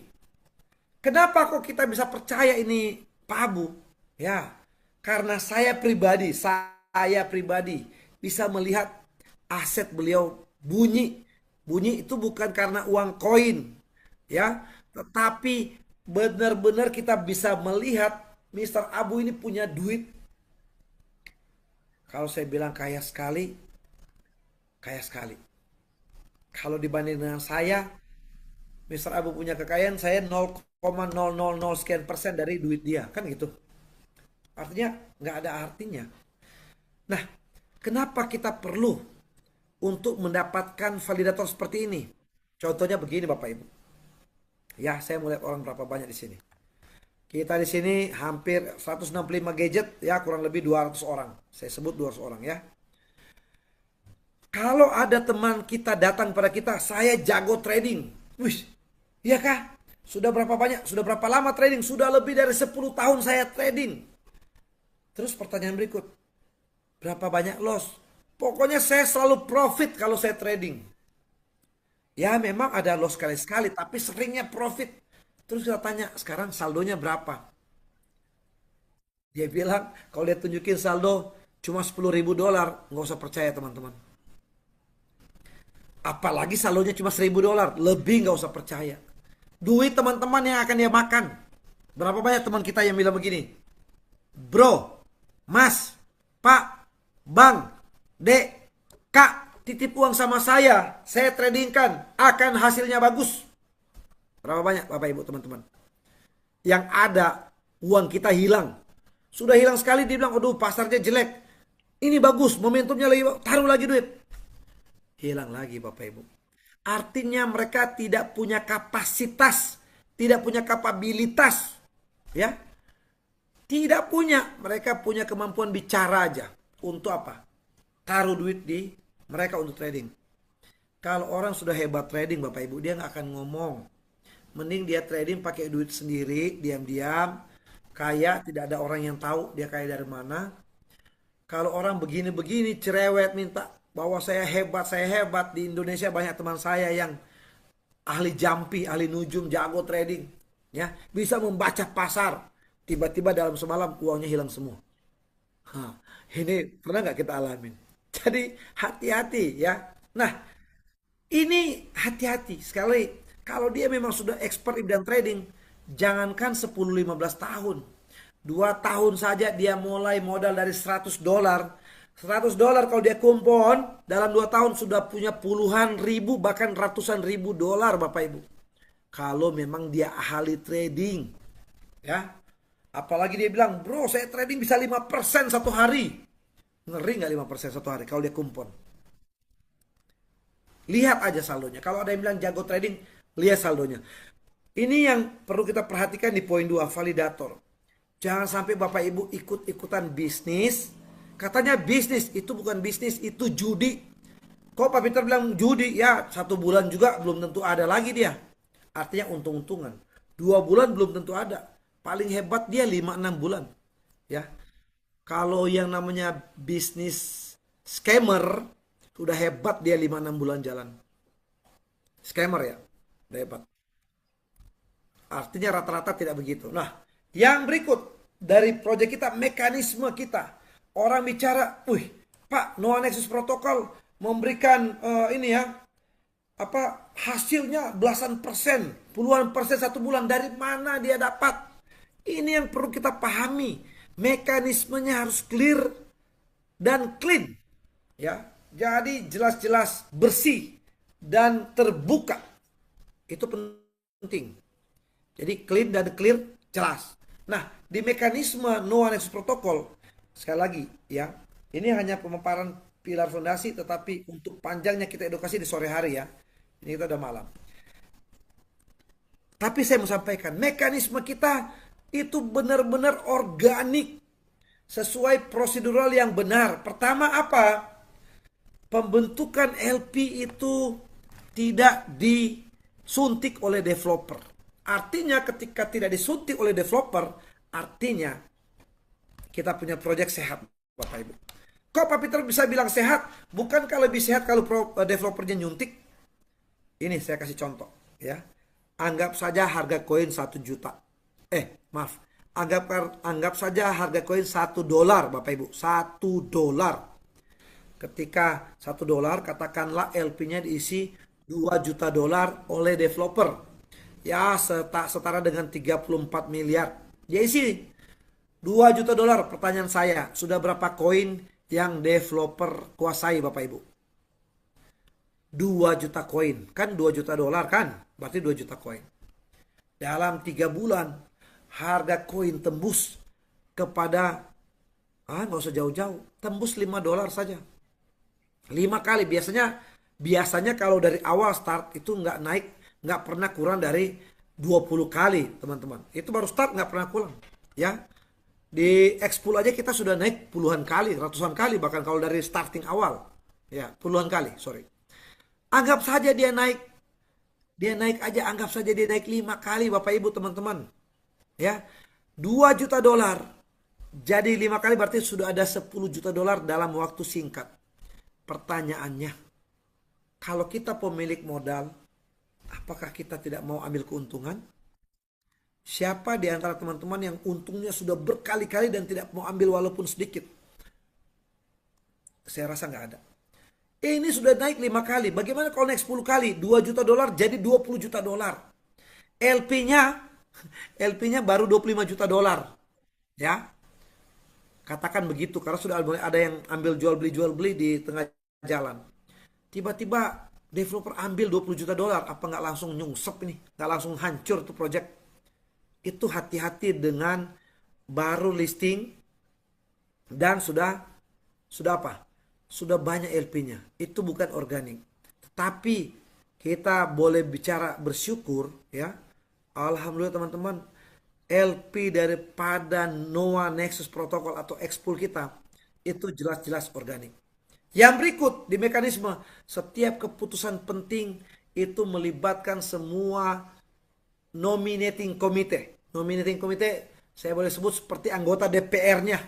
Kenapa kok kita bisa percaya ini Pak Abu? Ya, karena saya pribadi bisa melihat aset beliau bunyi. Bunyi itu bukan karena uang koin, ya, tetapi benar-benar kita bisa melihat Mr. Abu ini punya duit. Kalau saya bilang kaya sekali, kaya sekali. Kalau dibanding dengan saya, Mr. Abu punya kekayaan, saya 0,000 sekian persen dari duit dia, kan gitu. Artinya nggak ada artinya. Nah, kenapa kita perlu untuk mendapatkan validator seperti ini? Contohnya begini Bapak Ibu. Ya, saya melihat orang berapa banyak di sini. Kita di sini hampir 165 gadget, ya, kurang lebih 200 orang. Saya sebut 200 orang, ya. Kalau ada teman kita datang pada kita, saya jago trading. Wih, iya kah? Sudah berapa banyak? Sudah berapa lama trading? Sudah lebih dari 10 tahun saya trading. Terus pertanyaan berikut, berapa banyak loss? Pokoknya saya selalu profit kalau saya trading. Ya memang ada loss sekali-sekali, tapi seringnya profit. Terus kita tanya, sekarang saldonya berapa? Dia bilang, kalau dia tunjukin saldo cuma $10.000, nggak usah percaya teman-teman. Apalagi saldonya cuma $1.000, lebih nggak usah percaya. Duit teman-teman yang akan dia makan. Berapa banyak teman kita yang bilang begini, bro, mas, pak, bang, dek, kak, titip uang sama saya tradingkan, akan hasilnya bagus. Berapa banyak Bapak Ibu teman-teman? Yang ada uang kita hilang. Sudah hilang sekali, dia bilang, aduh pasarnya jelek. Ini bagus, momentumnya lagi, taruh lagi duit. Hilang lagi Bapak Ibu. Artinya mereka tidak punya kapasitas, tidak punya kapabilitas, ya. Tidak punya, mereka punya kemampuan bicara aja. Untuk apa? Taruh duit di mereka untuk trading. Kalau orang sudah hebat trading Bapak Ibu, dia nggak akan ngomong. Mending dia trading pakai duit sendiri, diam-diam, kaya, tidak ada orang yang tahu dia kaya dari mana. Kalau orang begini-begini cerewet minta bahwa saya hebat, di Indonesia banyak teman saya yang ahli jampi, ahli nujum, jago trading, ya, bisa membaca pasar. Tiba-tiba dalam semalam uangnya hilang semua. Ini pernah nggak kita alamin? Jadi hati-hati ya. Nah, ini hati-hati sekali. Kalau dia memang sudah expert di bidang trading, jangankan 10-15 tahun. 2 tahun saja dia mulai modal dari $100. $100 kalau dia kumpul dalam 2 tahun sudah punya puluhan ribu bahkan ratusan ribu dolar Bapak Ibu. Kalau memang dia ahli trading. Ya. Apalagi dia bilang, bro saya trading bisa 5% satu hari. Ngeri nggak 5% satu hari kalau dia kumpul? Lihat aja saldonya. Kalau ada yang bilang jago trading, lihat saldonya. Ini yang perlu kita perhatikan di poin 2, validator. Jangan sampai Bapak Ibu ikut-ikutan bisnis. Katanya bisnis, itu bukan bisnis, itu judi. Kok Pak Peter bilang judi? Ya 1 bulan juga belum tentu ada lagi dia. Artinya untung-untungan. 2 bulan belum tentu ada. Paling hebat dia 5-6 bulan. Ya. Kalau yang namanya bisnis scammer, udah hebat dia 5-6 bulan jalan. Scammer ya, udah hebat. Artinya rata-rata tidak begitu. Nah, yang berikut dari proyek kita, mekanisme kita. Orang bicara, wih Pak, Noah Nexus Protocol memberikan hasilnya belasan persen, puluhan persen 1 bulan. Dari mana dia dapat? Ini yang perlu kita pahami. Mekanismenya harus clear. dan clean. Ya, jadi jelas-jelas bersih dan terbuka. Itu penting. Jadi clean dan clear, jelas. Nah, di mekanisme Noah Nexus Protocol, sekali lagi ya, ini hanya pemaparan pilar fondasi, tetapi untuk panjangnya kita edukasi di sore hari ya. Ini kita udah malam. Tapi saya mau sampaikan, mekanisme kita itu benar-benar organik, sesuai prosedural yang benar. Pertama apa? Pembentukan LP itu tidak disuntik oleh developer. Artinya ketika tidak disuntik oleh developer, artinya kita punya proyek sehat, Bapak Ibu. Kok Pak Peter bisa bilang sehat? Bukankah lebih sehat kalau developernya nyuntik? Ini saya kasih contoh ya. Anggap saja harga koin 1 juta. Maaf. Anggap saja harga koin $1, Bapak Ibu. $1. Ketika $1, katakanlah LP-nya diisi $2 juta oleh developer. Ya, setara dengan 34 miliar. Dia isi $2 juta. Pertanyaan saya, sudah berapa koin yang developer kuasai, Bapak Ibu? 2 juta koin. Kan $2 juta kan? Berarti 2 juta koin. Dalam 3 bulan, harga koin tembus kepada, nggak usah jauh-jauh, tembus $5 saja. 5 kali. Biasanya kalau dari awal start itu nggak naik, nggak pernah kurang dari 20 kali, teman-teman. Itu baru start, nggak pernah kurang. Ya, di Expool aja kita sudah naik puluhan kali, ratusan kali, bahkan kalau dari starting awal. Ya, puluhan kali, sorry. Anggap saja dia naik aja, anggap saja dia naik 5 kali, Bapak Ibu, teman-teman. Ya, $2 juta. Jadi 5 kali berarti sudah ada $10 juta dalam waktu singkat. Pertanyaannya, kalau kita pemilik modal, apakah kita tidak mau ambil keuntungan? Siapa di antara teman-teman yang untungnya sudah berkali-kali dan tidak mau ambil walaupun sedikit? Saya rasa nggak ada. Ini sudah naik 5 kali. Bagaimana kalau naik 10 kali? $2 juta jadi $20 juta. LP-nya baru $25 juta. Ya. Katakan begitu karena sudah ada yang ambil jual beli di tengah jalan. Tiba-tiba developer ambil $20 juta, apa nggak langsung nyungsep ini? Nggak langsung hancur tuh project? Itu hati-hati dengan baru listing dan sudah apa? Sudah banyak LP-nya. Itu bukan organik. Tapi kita boleh bicara bersyukur ya. Alhamdulillah teman-teman, LP daripada Noah Nexus Protocol atau Expool kita itu jelas-jelas organik. Yang berikut di mekanisme, setiap keputusan penting itu melibatkan semua nominating committee. Nominating committee saya boleh sebut seperti anggota DPR-nya.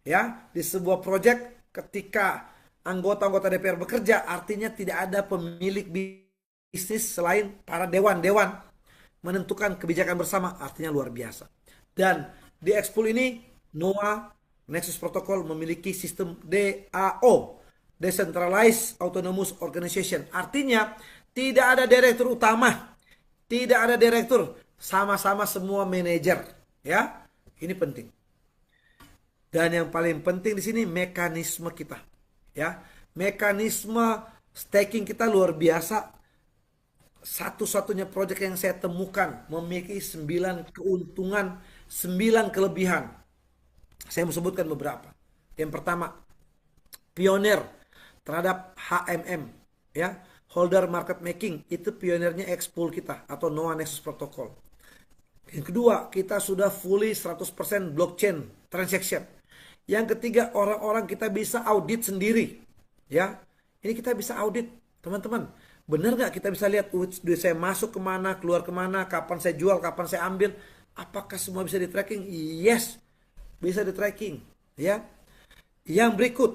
Ya, di sebuah proyek ketika anggota-anggota DPR bekerja, artinya tidak ada pemilik bisnis selain para dewan menentukan kebijakan bersama, artinya luar biasa. Dan di Expool ini Noah Nexus Protocol memiliki sistem DAO, Decentralized Autonomous Organization. Artinya tidak ada direktur utama, tidak ada direktur, sama-sama semua manajer, ya. Ini penting. Dan yang paling penting di sini mekanisme kita, ya. Mekanisme staking kita luar biasa. Satu-satunya proyek yang saya temukan memiliki 9 keuntungan, 9 kelebihan. Saya mau sebutkan beberapa. Yang pertama, pionir terhadap HMM, ya, holder market making, itu pionirnya Expool kita atau Noah Nexus Protocol. Yang kedua, kita sudah fully 100% blockchain transaction. Yang ketiga, orang-orang kita bisa audit sendiri, ya. Ini kita bisa audit, teman-teman. Benar nggak kita bisa lihat duit saya masuk kemana, keluar kemana, kapan saya jual, kapan saya ambil, apakah semua bisa di tracking? Yes, bisa di tracking, ya. Yang berikut,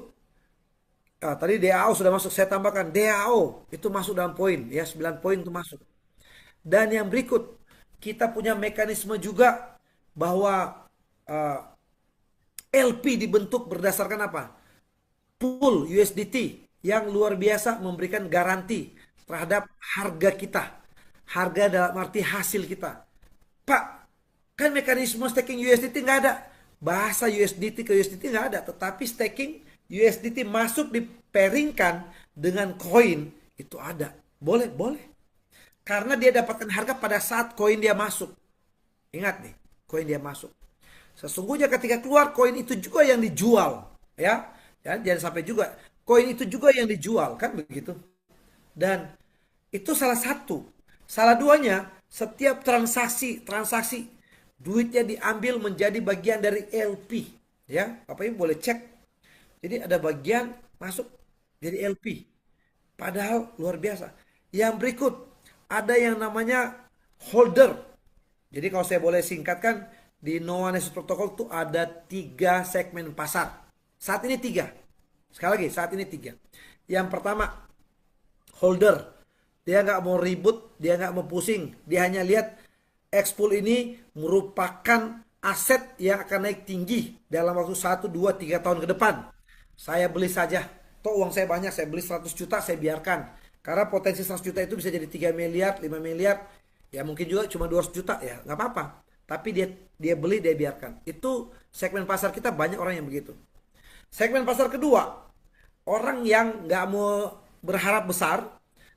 tadi DAO sudah masuk, saya tambahkan DAO itu masuk dalam poin, ya, 9 poin itu masuk. Dan yang berikut, kita punya mekanisme juga bahwa LP dibentuk berdasarkan apa? Pool USDT yang luar biasa memberikan garansi terhadap harga kita. Harga dalam arti hasil kita. Pak, kan mekanisme staking USDT nggak ada. Bahasa USDT ke USDT nggak ada. Tetapi staking USDT masuk diperingkan dengan koin, itu ada. Boleh, boleh. Karena dia dapatkan harga pada saat koin dia masuk. Ingat nih, koin dia masuk. Sesungguhnya ketika keluar koin itu juga yang dijual, ya. Ya, jangan sampai juga koin itu juga yang dijual, kan begitu. Dan itu salah satu. Salah duanya, setiap transaksi duitnya diambil menjadi bagian dari LP, ya. Bapak Ibu boleh cek. Jadi ada bagian masuk jadi LP. Padahal luar biasa. Yang berikut ada yang namanya holder. Jadi kalau saya boleh singkatkan, di Noah Nexus Protocol itu ada 3 segmen pasar. Saat ini 3. Sekali lagi, saat ini 3. Yang pertama, holder. Dia nggak mau ribut, dia nggak mau pusing. Dia hanya lihat Xpool ini merupakan aset yang akan naik tinggi dalam waktu 1, 2, 3 tahun ke depan. Saya beli saja. Toh uang saya banyak, saya beli 100 juta, saya biarkan. Karena potensi 100 juta itu bisa jadi 3 miliar, 5 miliar. Ya mungkin juga cuma 200 juta, ya nggak apa-apa. Tapi dia beli, dia biarkan. Itu segmen pasar kita, banyak orang yang begitu. Segmen pasar kedua, orang yang nggak mau berharap besar,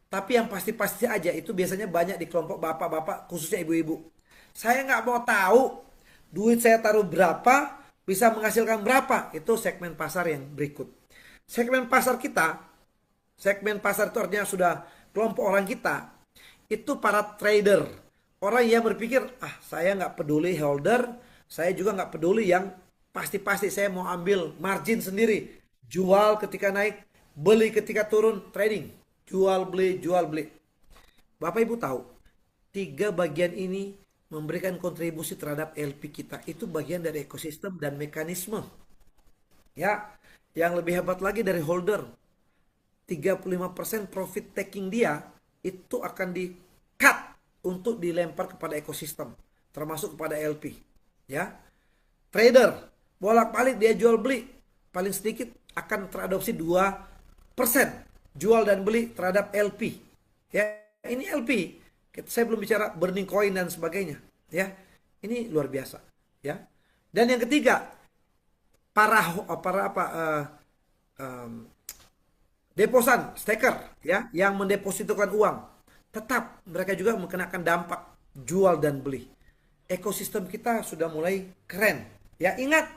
tapi yang pasti-pasti aja. Itu biasanya banyak di kelompok bapak-bapak, khususnya ibu-ibu. Saya nggak mau tahu duit saya taruh berapa, bisa menghasilkan berapa. Itu segmen pasar yang berikut. Segmen pasar kita, segmen pasar itu artinya sudah kelompok orang kita, itu para trader. Orang yang berpikir, saya nggak peduli holder, saya juga nggak peduli yang pasti-pasti, saya mau ambil margin sendiri. Jual ketika naik, beli ketika turun, trading. Jual beli, jual beli. Bapak Ibu tahu, 3 bagian ini memberikan kontribusi terhadap LP kita. Itu bagian dari ekosistem dan mekanisme. Ya, yang lebih hebat lagi dari holder, 35% profit taking dia itu akan di-cut untuk dilempar kepada ekosistem, termasuk kepada LP. Ya, trader bolak-balik dia jual beli, paling sedikit akan teradopsi 2% jual dan beli terhadap LP. Ya, ini LP. Saya belum bicara burning coin dan sebagainya. Ya, ini luar biasa. Ya, dan yang ketiga, deposan, staker, ya, yang mendepositokan uang, tetap mereka juga mengenakan dampak jual dan beli. Ekosistem kita sudah mulai keren. Ya, ingat,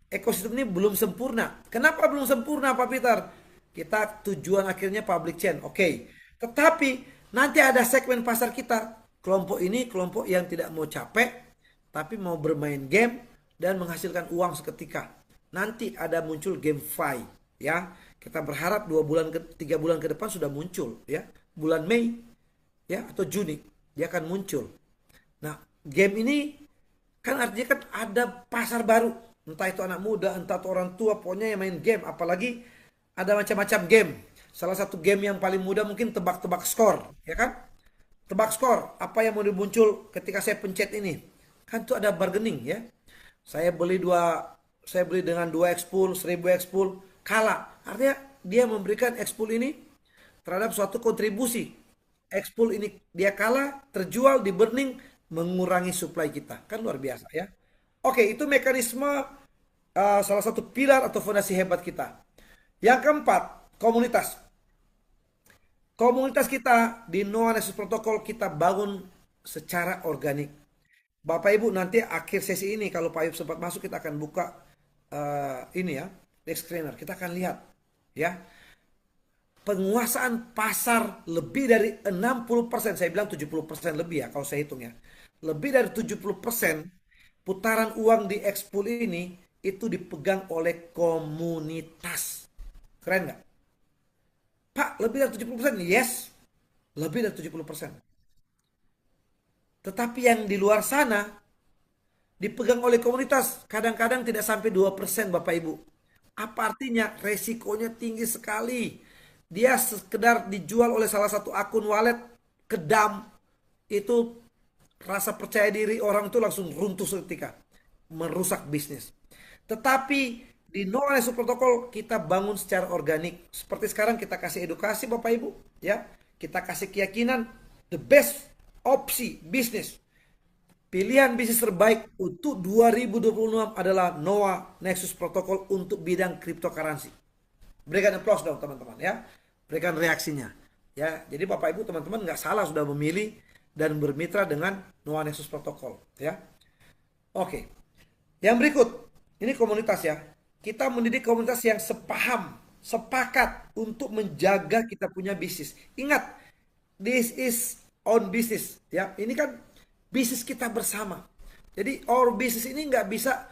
ekosistem ini belum sempurna. Kenapa belum sempurna, Pak Peter? Kita tujuan akhirnya public chain, oke. Tetapi nanti ada segmen pasar kita, kelompok ini kelompok yang tidak mau capek, tapi mau bermain game dan menghasilkan uang seketika. Nanti ada muncul GameFi, ya. Kita berharap 3 bulan ke depan sudah muncul, ya. Bulan Mei, ya, atau Juni dia akan muncul. Nah, game ini kan artinya kan ada pasar baru. Entah itu anak muda, entah itu orang tua, pokoknya yang main game. Apalagi ada macam-macam game. Salah satu game yang paling mudah mungkin tebak-tebak skor, ya kan? Tebak skor, apa yang mau muncul ketika saya pencet ini? Kan itu ada bargaining, ya. Saya beli dengan 2 Xpool, 1000 Xpool, kalah. Artinya dia memberikan Xpool ini terhadap suatu kontribusi. Xpool ini dia kalah, terjual, di burning, mengurangi supply kita. Kan luar biasa, ya. Oke, itu mekanisme salah satu pilar atau fondasi hebat kita. Yang keempat, komunitas. Komunitas kita di Noah Nexus Protocol kita bangun secara organik. Bapak Ibu, nanti akhir sesi ini kalau Pak Ayub sempat masuk, kita akan buka ini ya, next screener. Kita akan lihat, ya, penguasaan pasar lebih dari 60%. Saya bilang 70% lebih, ya, kalau saya hitung, ya. Lebih dari 70% putaran uang di Xpool ini itu dipegang oleh komunitas. Keren nggak? Pak, lebih dari 70%? Yes, lebih dari 70%. Tetapi yang di luar sana dipegang oleh komunitas, kadang-kadang tidak sampai 2%, Bapak Ibu. Apa artinya? Resikonya tinggi sekali. Dia sekedar dijual oleh salah satu akun wallet, kedam, itu rasa percaya diri orang itu langsung runtuh seketika, merusak bisnis. Tetapi di Noah Nexus Protocol kita bangun secara organik. Seperti sekarang kita kasih edukasi, Bapak Ibu, ya. Kita kasih keyakinan the best opsi bisnis. Pilihan bisnis terbaik untuk 2026 adalah Noah Nexus Protocol untuk bidang cryptocurrency. Berikan applause dong teman-teman ya. Berikan reaksinya. Ya, jadi Bapak Ibu teman-teman nggak salah sudah memilih dan bermitra dengan Noah Nexus Protocol ya. Oke. Yang berikut, ini komunitas ya. Kita mendidik komunitas yang sepaham, sepakat untuk menjaga kita punya bisnis. Ingat, this is on business ya. Ini kan bisnis kita bersama. Jadi our business ini nggak bisa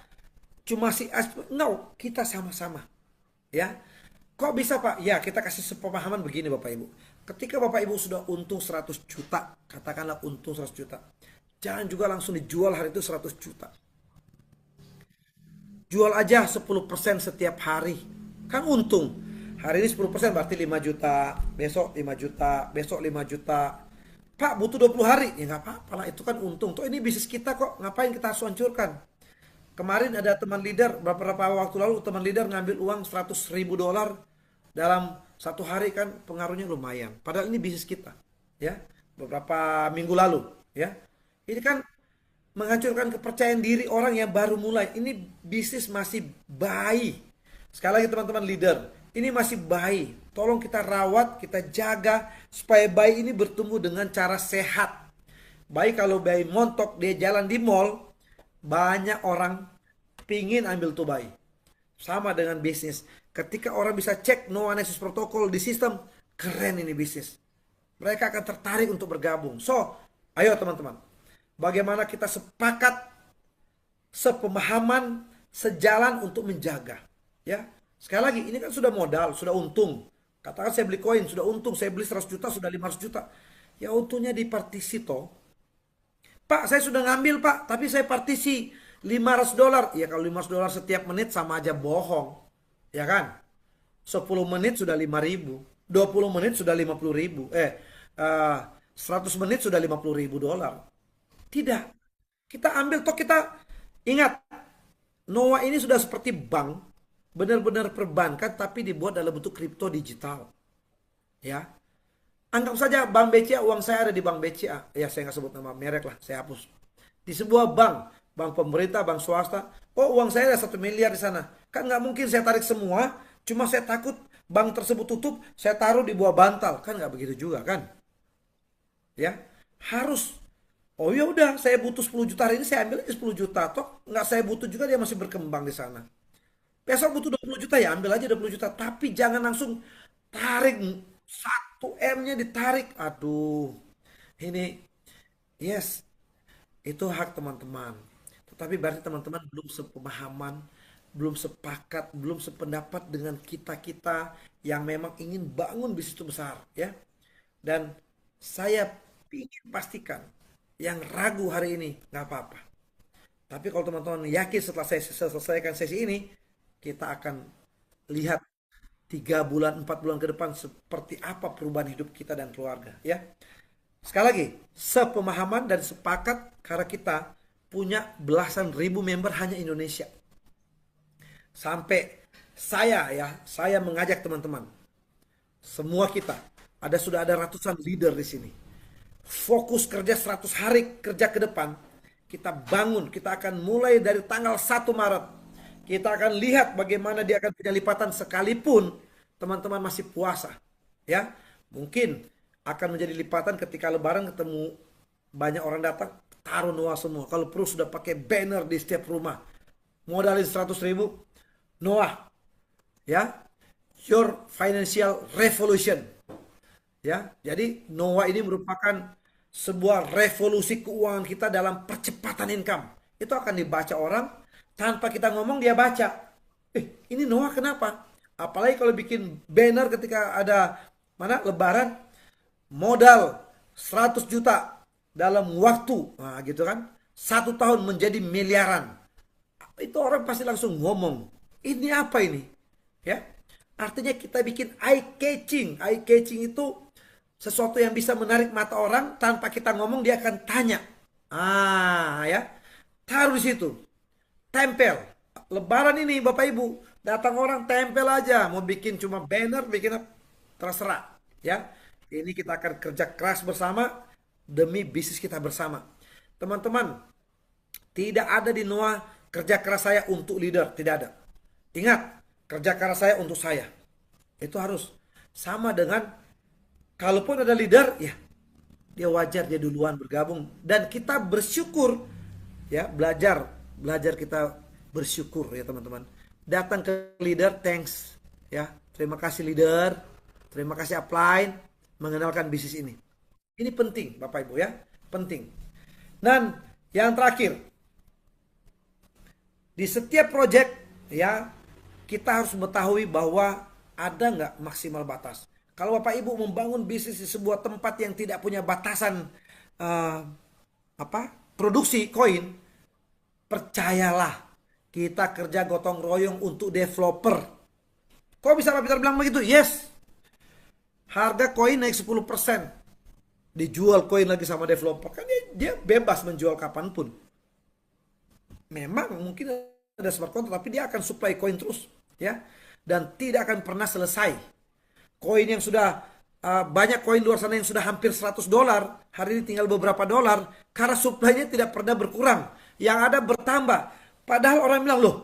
cuma si no, kita sama-sama ya. Kok bisa Pak? Ya kita kasih sepemahaman begini Bapak Ibu. Ketika Bapak Ibu sudah untung 100 juta, katakanlah untung 100 juta. Jangan juga langsung dijual hari itu 100 juta. Jual aja 10% setiap hari. Kan untung. Hari ini 10% berarti 5 juta, besok 5 juta, besok 5 juta. Pak butuh 20 hari. Ya nggak apa-apa lah, itu kan untung. Tuh ini bisnis kita kok, ngapain kita harus hancurkan? Kemarin ada teman leader, beberapa waktu lalu teman leader ngambil uang 100 ribu dolar dalam satu hari, kan pengaruhnya lumayan. Padahal ini bisnis kita. Ya, beberapa minggu lalu. Ya, ini kan menghancurkan kepercayaan diri orang yang baru mulai. Ini bisnis masih bayi. Sekali lagi teman-teman leader, ini masih bayi. Tolong kita rawat, kita jaga supaya bayi ini bertumbuh dengan cara sehat. Bayi kalau bayi montok, dia jalan di mall, banyak orang pingin ambil tuh bayi. Sama dengan bisnis. Ketika orang bisa cek Noah Nexus Protocol di sistem, keren ini bisnis. Mereka akan tertarik untuk bergabung. So, ayo teman-teman. Bagaimana kita sepakat, sepemahaman, sejalan untuk menjaga. Ya, sekali lagi ini kan sudah modal, sudah untung. Katakan saya beli koin, sudah untung, saya beli 100 juta, sudah 500 juta. Ya untungnya di partisi toh. Pak, saya sudah ngambil Pak, tapi saya partisi 500 dolar. Ya kalau 500 dolar setiap menit sama aja bohong. Ya kan? 10 menit sudah 5.000, 20 menit sudah 50.000. 100 menit sudah 50.000 dolar. Tidak. Kita ambil toh, kita ingat Noah ini sudah seperti bank, benar-benar perbankan tapi dibuat dalam bentuk kripto digital. Ya. Anggap saja Bank BCA, uang saya ada di Bank BCA. Ya saya nggak sebut nama merek lah, saya hapus. Di sebuah bank, bank pemerintah, bank swasta. Oh uang saya ada 1 miliar di sana. Kan nggak mungkin saya tarik semua, cuma saya takut bank tersebut tutup, saya taruh di bawah bantal. Kan nggak begitu juga kan? Ya, harus. Oh ya udah, saya butuh 10 juta hari ini, saya ambil aja 10 juta. Toh nggak saya butuh juga, dia masih berkembang di sana. Besok butuh 20 juta ya ambil aja 20 juta. Tapi jangan langsung tarik 1 M-nya ditarik. Aduh. Ini yes. Itu hak teman-teman. Tetapi berarti teman-teman belum sepemahaman, belum sepakat, belum sependapat dengan kita-kita yang memang ingin bangun bisnis itu besar ya. Dan saya ingin pastikan yang ragu hari ini nggak apa-apa. Tapi kalau teman-teman yakin setelah saya selesaikan sesi ini, kita akan lihat 3 bulan, 4 bulan ke depan seperti apa perubahan hidup kita dan keluarga ya. Sekali lagi, sepemahaman dan sepakat karena kita punya belasan ribu member hanya Indonesia. Sampai saya mengajak teman-teman, semua kita, sudah ada ratusan leader di sini. Fokus kerja 100 hari kerja ke depan. Kita bangun, kita akan mulai dari tanggal 1 Maret. Kita akan lihat bagaimana dia akan punya lipatan sekalipun teman-teman masih puasa. Ya, mungkin akan menjadi lipatan ketika lebaran ketemu banyak orang datang, taruh Noah semua. Kalau perlu sudah pakai banner di setiap rumah. Modalin 100 ribu, Noah. Ya, your financial revolution. Ya, jadi Noah ini merupakan sebuah revolusi keuangan kita dalam percepatan income. Itu akan dibaca orang tanpa kita ngomong, dia baca. Ini Noah kenapa? Apalagi kalau bikin banner ketika ada lebaran, modal 100 juta dalam waktu, nah gitu kan, 1 tahun menjadi miliaran. Itu orang pasti langsung ngomong, ini apa ini? Ya, artinya kita bikin eye catching. Eye catching itu sesuatu yang bisa menarik mata orang tanpa kita ngomong, dia akan tanya. Ya, taruh di situ, tempel. Lebaran ini Bapak Ibu, datang orang tempel aja, mau bikin cuma banner, bikin apa, terserah. Ya, ini kita akan kerja keras bersama demi bisnis kita bersama. Teman-teman, tidak ada di Noah kerja keras saya untuk leader, tidak ada. Ingat, kerja keras saya untuk saya. Itu harus sama dengan kalaupun ada leader, ya dia wajar dia duluan bergabung dan kita bersyukur ya, belajar kita bersyukur ya teman-teman. Datang ke leader, thanks ya. Terima kasih leader, terima kasih upline mengenalkan bisnis ini. Ini penting Bapak Ibu ya, penting. Dan yang terakhir, di setiap project ya kita harus mengetahui bahwa ada nggak maksimal batas. Kalau Bapak Ibu membangun bisnis di sebuah tempat yang tidak punya batasan produksi koin, percayalah kita kerja gotong royong untuk developer. Kok bisa Pak Peter bilang begitu? Yes. Harga koin naik 10%. Dijual koin lagi sama developer. Kan dia bebas menjual kapanpun. Memang mungkin ada smart contract, tapi dia akan supply koin terus. Ya, dan tidak akan pernah selesai. Koin yang sudah banyak koin luar sana yang sudah hampir $100, hari ini tinggal beberapa dolar, karena supply-nya tidak pernah berkurang. Yang ada bertambah. Padahal orang bilang, loh,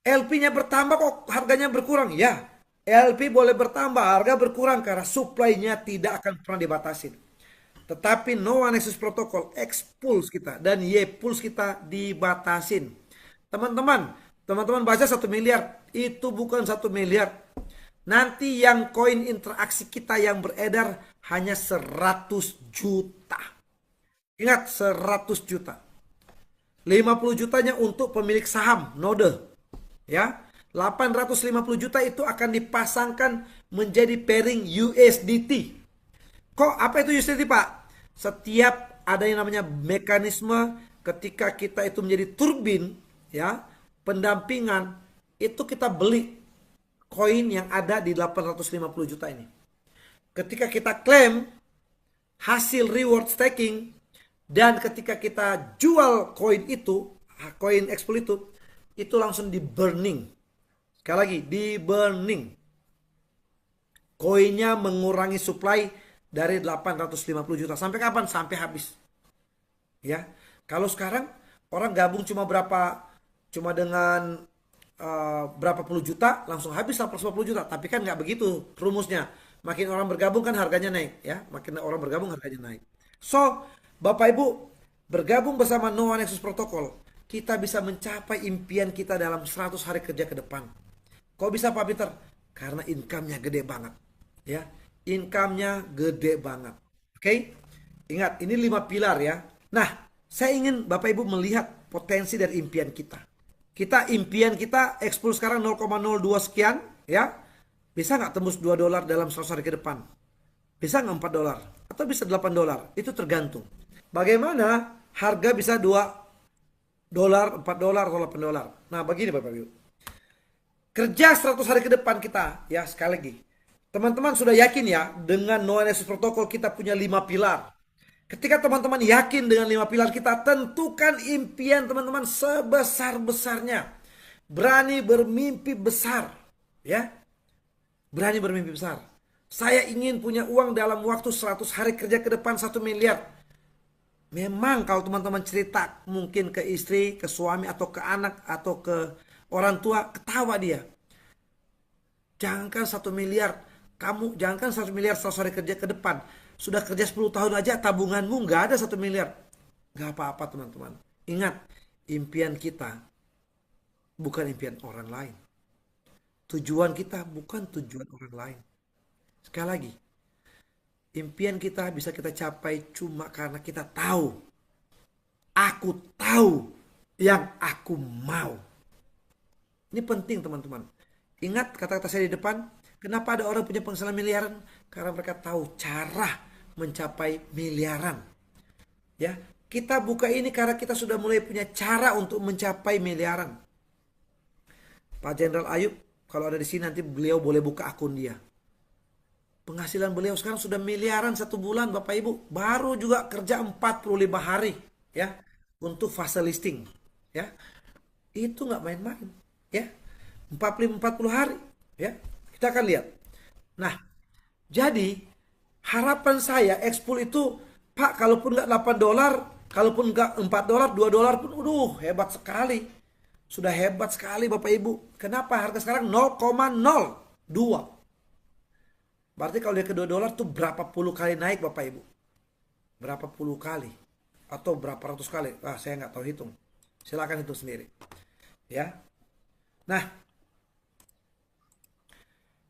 LP-nya bertambah kok harganya berkurang. Ya, LP boleh bertambah, harga berkurang karena supply-nya tidak akan pernah dibatasi. Tetapi Noah Nexus Protocol X Pulse kita dan Y Pulse kita dibatasin. Teman-teman baca 1 miliar, itu bukan 1 miliar. Nanti yang koin interaksi kita yang beredar hanya 100 juta. Ingat, 100 juta. 50 jutanya untuk pemilik saham, node. Ya, 850 juta itu akan dipasangkan menjadi pairing USDT. Kok apa itu USDT, Pak? Setiap ada yang namanya mekanisme ketika kita itu menjadi turbin, ya, pendampingan, itu kita beli koin yang ada di 850 juta ini. Ketika kita klaim hasil reward staking dan ketika kita jual koin itu, koin X-Pool itu langsung di burning. Sekali lagi, di burning. Koinnya mengurangi supply dari 850 juta. Sampai kapan? Sampai habis. Ya. Kalau sekarang orang gabung cuma dengan berapa puluh juta langsung habis 150 juta. Tapi kan nggak begitu rumusnya. Makin orang bergabung kan harganya naik, ya. Makin orang bergabung harganya naik. So, Bapak Ibu bergabung bersama Noah Nexus Protocol, kita bisa mencapai impian kita dalam 100 hari kerja ke depan. Kok bisa Pak Peter? Karena income-nya gede banget, ya. Income-nya gede banget. Oke? Ingat, ini 5 pilar ya. Nah, saya ingin Bapak Ibu melihat potensi dari impian kita. Impian kita X-Pool sekarang 0,02 sekian, ya. Bisa nggak tembus $2 dalam 100 hari ke depan? Bisa nggak $4? Atau bisa $8? Itu tergantung. Bagaimana harga bisa $2, $4 atau $8? Nah, begini Bapak Ibu. Kerja 100 hari ke depan kita, ya, sekali lagi. Teman-teman sudah yakin ya dengan Noah Nexus Protocol kita punya 5 pilar. Ketika teman-teman yakin dengan 5 pilar kita, tentukan impian teman-teman sebesar-besarnya. Berani bermimpi besar, ya. Berani bermimpi besar. Saya ingin punya uang dalam waktu 100 hari kerja ke depan 1 miliar. Memang kalau teman-teman cerita mungkin ke istri, ke suami, atau ke anak, atau ke orang tua, ketawa dia. Jangankan 1 miliar, jangankan 1 miliar 100 hari kerja ke depan. Sudah kerja 10 tahun aja tabunganmu nggak ada 1 miliar. Nggak apa-apa teman-teman. Ingat, impian kita bukan impian orang lain. Tujuan kita bukan tujuan orang lain. Sekali lagi, impian kita bisa kita capai cuma karena kita tahu. Aku tahu yang aku mau. Ini penting teman-teman. Ingat kata-kata saya di depan. Kenapa ada orang punya penghasilan miliaran? Karena mereka tahu cara mencapai miliaran. Ya, kita buka ini karena kita sudah mulai punya cara untuk mencapai miliaran. Pak Jenderal Ayub, kalau ada di sini nanti beliau boleh buka akun dia. Penghasilan beliau sekarang sudah miliaran 1 bulan Bapak Ibu. Baru juga kerja 45 hari ya untuk fase listing. Ya. Itu nggak main-main, ya. 40 hari, ya. Kita akan lihat. Nah, jadi harapan saya X-Pool itu, Pak, kalaupun nggak $8, kalaupun nggak $4, $2 pun, hebat sekali. Sudah hebat sekali Bapak Ibu. Kenapa harga sekarang 0,02? Berarti kalau dia ke 2 dolar tuh berapa puluh kali naik Bapak Ibu? Berapa puluh kali? Atau berapa ratus kali? Saya nggak tahu hitung. Silakan hitung sendiri. Ya. Nah,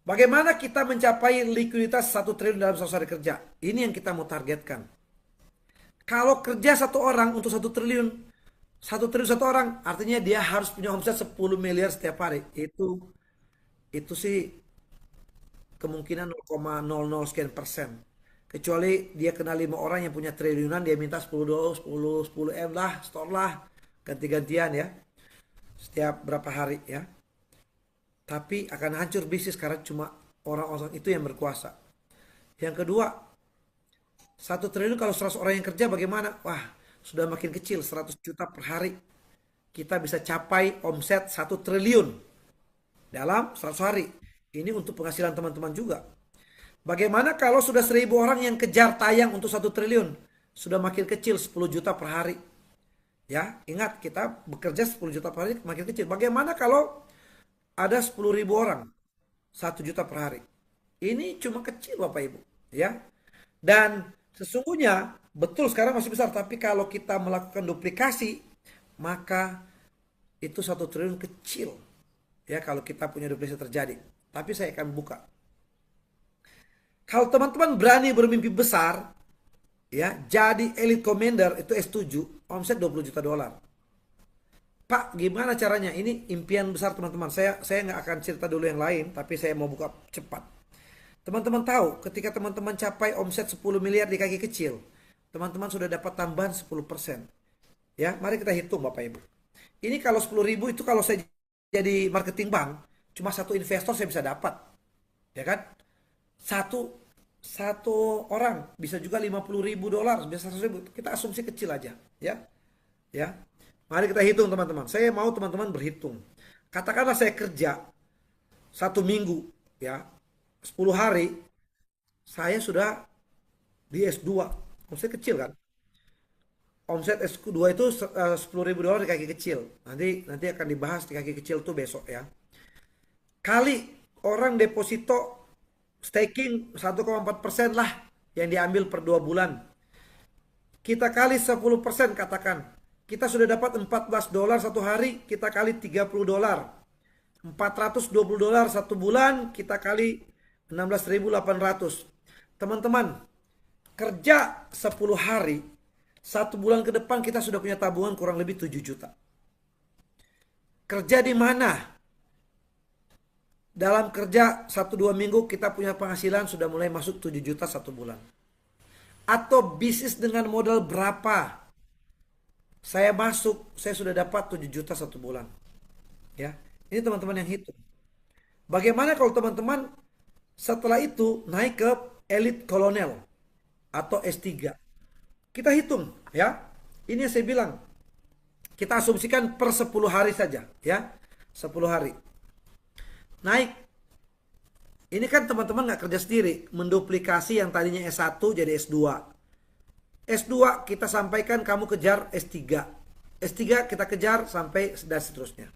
bagaimana kita mencapai likuiditas 1 triliun dalam 100 hari kerja? Ini yang kita mau targetkan. Kalau kerja satu orang untuk 1 triliun, 1 triliun satu orang, artinya dia harus punya omset 10 miliar setiap hari. Itu sih kemungkinan 0,00 sekian %. Kecuali dia kenal 5 orang yang punya triliunan, dia minta 10 M lah, store lah, ganti-gantian ya, setiap berapa hari ya. Tapi akan hancur bisnis karena cuma orang-orang itu yang berkuasa. Yang kedua, 1 triliun kalau 100 orang yang kerja bagaimana? Wah, sudah makin kecil, 100 juta per hari. Kita bisa capai omset 1 triliun dalam 100 hari. Ini untuk penghasilan teman-teman juga. Bagaimana kalau sudah 1.000 orang yang kejar tayang untuk 1 triliun? Sudah makin kecil, 10 juta per hari. Ya, ingat kita bekerja 10 juta per hari makin kecil. Bagaimana kalau ada 10.000 orang, 1 juta per hari? Ini cuma kecil Bapak Ibu. Ya, dan sesungguhnya betul sekarang masih besar. Tapi kalau kita melakukan duplikasi, maka itu 1 triliun kecil. Ya, kalau kita punya duplikasi terjadi. Tapi saya akan buka. Kalau teman-teman berani bermimpi besar, ya, jadi elite commander itu S7, omset 20 juta dolar. Pak, gimana caranya? Ini impian besar teman-teman. Saya nggak akan cerita dulu yang lain, tapi saya mau buka cepat. Teman-teman tahu, ketika teman-teman capai omset 10 miliar di kaki kecil, teman-teman sudah dapat tambahan 10%. Ya, mari kita hitung Bapak Ibu. Ini kalau 10.000 itu kalau saya jadi marketing bank, cuma satu investor saya bisa dapat. Ya kan? Satu orang bisa juga 50.000 dolar, bisa 100.000. Kita asumsi kecil aja, ya. Ya. Mari kita hitung teman-teman. Saya mau teman-teman berhitung. Katakanlah saya kerja 1 minggu, ya, 10 hari, saya sudah di S2. Omset kecil kan? Omset S2 itu 10.000 dolar di kaki kecil. Nanti akan dibahas di kaki kecil tuh besok ya. Kali orang deposito staking 1,4% lah yang diambil per 2 bulan. Kita kali 10% katakan. Kita sudah dapat 14 dolar satu hari, kita kali 30 dolar. 420 dolar satu bulan, kita kali 16.800. Teman-teman, kerja 10 hari, 1 bulan ke depan kita sudah punya tabungan kurang lebih 7 juta. Kerja di mana? Dalam kerja 1-2 minggu kita punya penghasilan sudah mulai masuk 7 juta 1 bulan. Atau bisnis dengan modal berapa? Saya masuk, saya sudah dapat 7 juta 1 bulan. Ya, ini teman-teman yang hitung. Bagaimana kalau teman-teman setelah itu naik ke elite kolonel atau S3? Kita hitung ya. Ini yang saya bilang. Kita asumsikan per 10 hari saja ya. 10 hari. Naik. Ini kan teman-teman nggak kerja sendiri. Menduplikasi yang tadinya S1 jadi S2. S2 kita sampaikan kamu kejar S3. S3 kita kejar sampai dan seterusnya.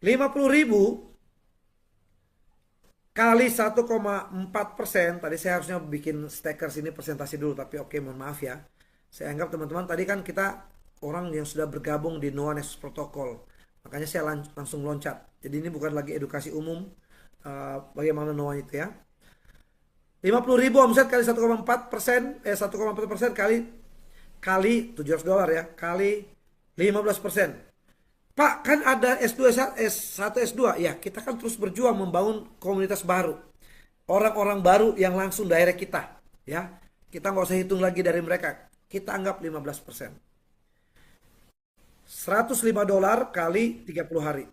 50.000 kali 1,4%. Tadi saya harusnya bikin stiker sini presentasi dulu. Tapi oke, mohon maaf ya. Saya anggap teman-teman tadi kan kita orang yang sudah bergabung di Noah Nexus Protocol. Makanya saya langsung loncat. Jadi ini bukan lagi edukasi umum bagaimana Noah itu ya. 50.000 omset kali 1,4%, 1,4% kali 700 dolar ya, kali 15%. Pak, kan ada S2, S1, S2. Ya, kita kan terus berjuang membangun komunitas baru. Orang-orang baru yang langsung direct kita. Ya, kita nggak usah hitung lagi dari mereka. Kita anggap 15%. 105 dolar kali 30 hari.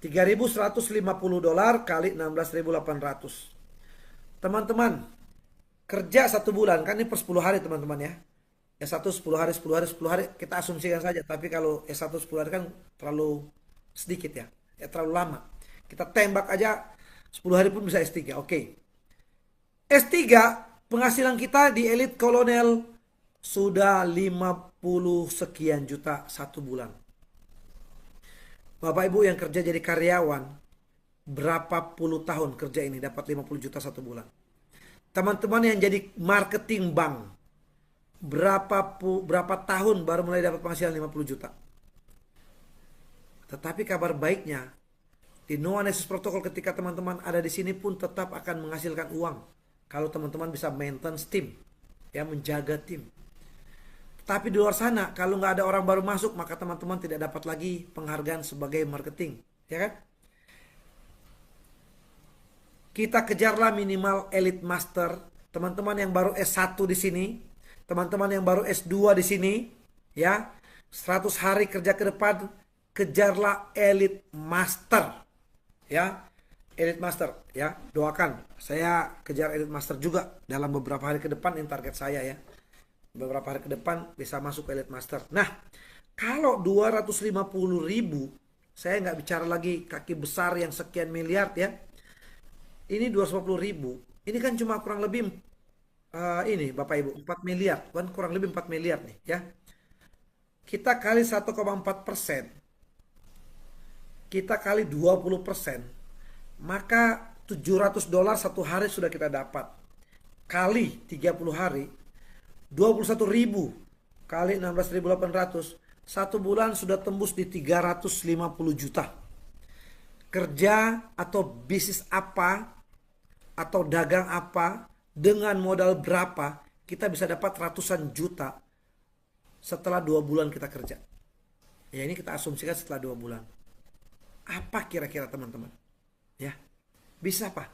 3.150 dolar kali 16.800. Teman-teman, kerja 1 bulan, kan ini per 10 hari teman-teman ya. S1 10 hari, 10 hari, 10 hari, kita asumsikan saja. Tapi kalau S1 10 hari kan terlalu sedikit ya. Ya terlalu lama. Kita tembak aja 10 hari pun bisa S3, oke. S3, penghasilan kita di elite kolonel sudah 50 sekian juta 1 bulan. Bapak Ibu yang kerja jadi karyawan, berapa puluh tahun kerja ini dapat 50 juta 1 bulan? Teman-teman yang jadi marketing bank, berapa tahun baru mulai dapat penghasilan 50 juta. Tetapi kabar baiknya, di No One Access Protocol ketika teman-teman ada di sini pun tetap akan menghasilkan uang. Kalau teman-teman bisa maintenance tim, ya, menjaga tim. Tapi di luar sana, kalau nggak ada orang baru masuk, maka teman-teman tidak dapat lagi penghargaan sebagai marketing, ya kan? Kita kejarlah minimal Elite Master. Teman-teman yang baru S1 di sini, teman-teman yang baru S2 di sini, ya, 100 hari kerja ke depan, kejarlah Elite Master, ya, Elite Master, ya, doakan saya kejar Elite Master juga dalam beberapa hari ke depan. Ini target saya, ya, beberapa hari ke depan bisa masuk Elite Master. Nah, kalau 250.000, saya nggak bicara lagi kaki besar yang sekian miliar, ya. Ini 250.000, ini kan cuma kurang lebih ini Bapak Ibu 4 miliar, kan kurang lebih 4 miliar nih, ya. Kita kali 1,4%, kita kali 20%, maka $700 satu hari sudah kita dapat. Kali 30 hari, 21.000 kali 16.800, satu bulan sudah tembus di 350 juta. Kerja atau bisnis apa atau dagang apa, dengan modal berapa, kita bisa dapat ratusan juta setelah 2 bulan kita kerja. Ya, ini kita asumsikan setelah 2 bulan. Apa kira-kira teman-teman? Ya, bisa Pak.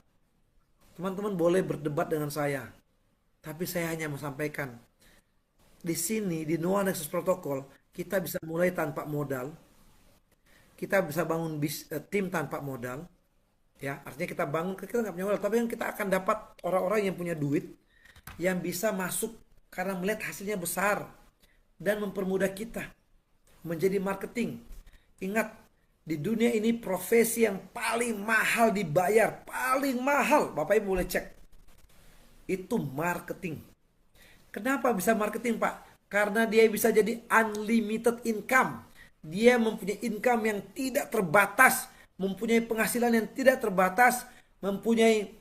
Teman-teman boleh berdebat dengan saya, tapi saya hanya mau sampaikan, di sini di No One Access Protocol kita bisa mulai tanpa modal, kita bisa bangun tim tanpa modal, ya. Artinya kita bangun, kita nggak punya modal, tapi kita akan dapat orang-orang yang punya duit, yang bisa masuk karena melihat hasilnya besar dan mempermudah kita menjadi marketing. Ingat, di dunia ini profesi yang paling mahal dibayar, paling mahal, Bapak Ibu boleh cek, itu marketing. Kenapa bisa marketing, Pak? Karena dia bisa jadi unlimited income. Dia mempunyai income yang tidak terbatas, mempunyai penghasilan yang tidak terbatas, mempunyai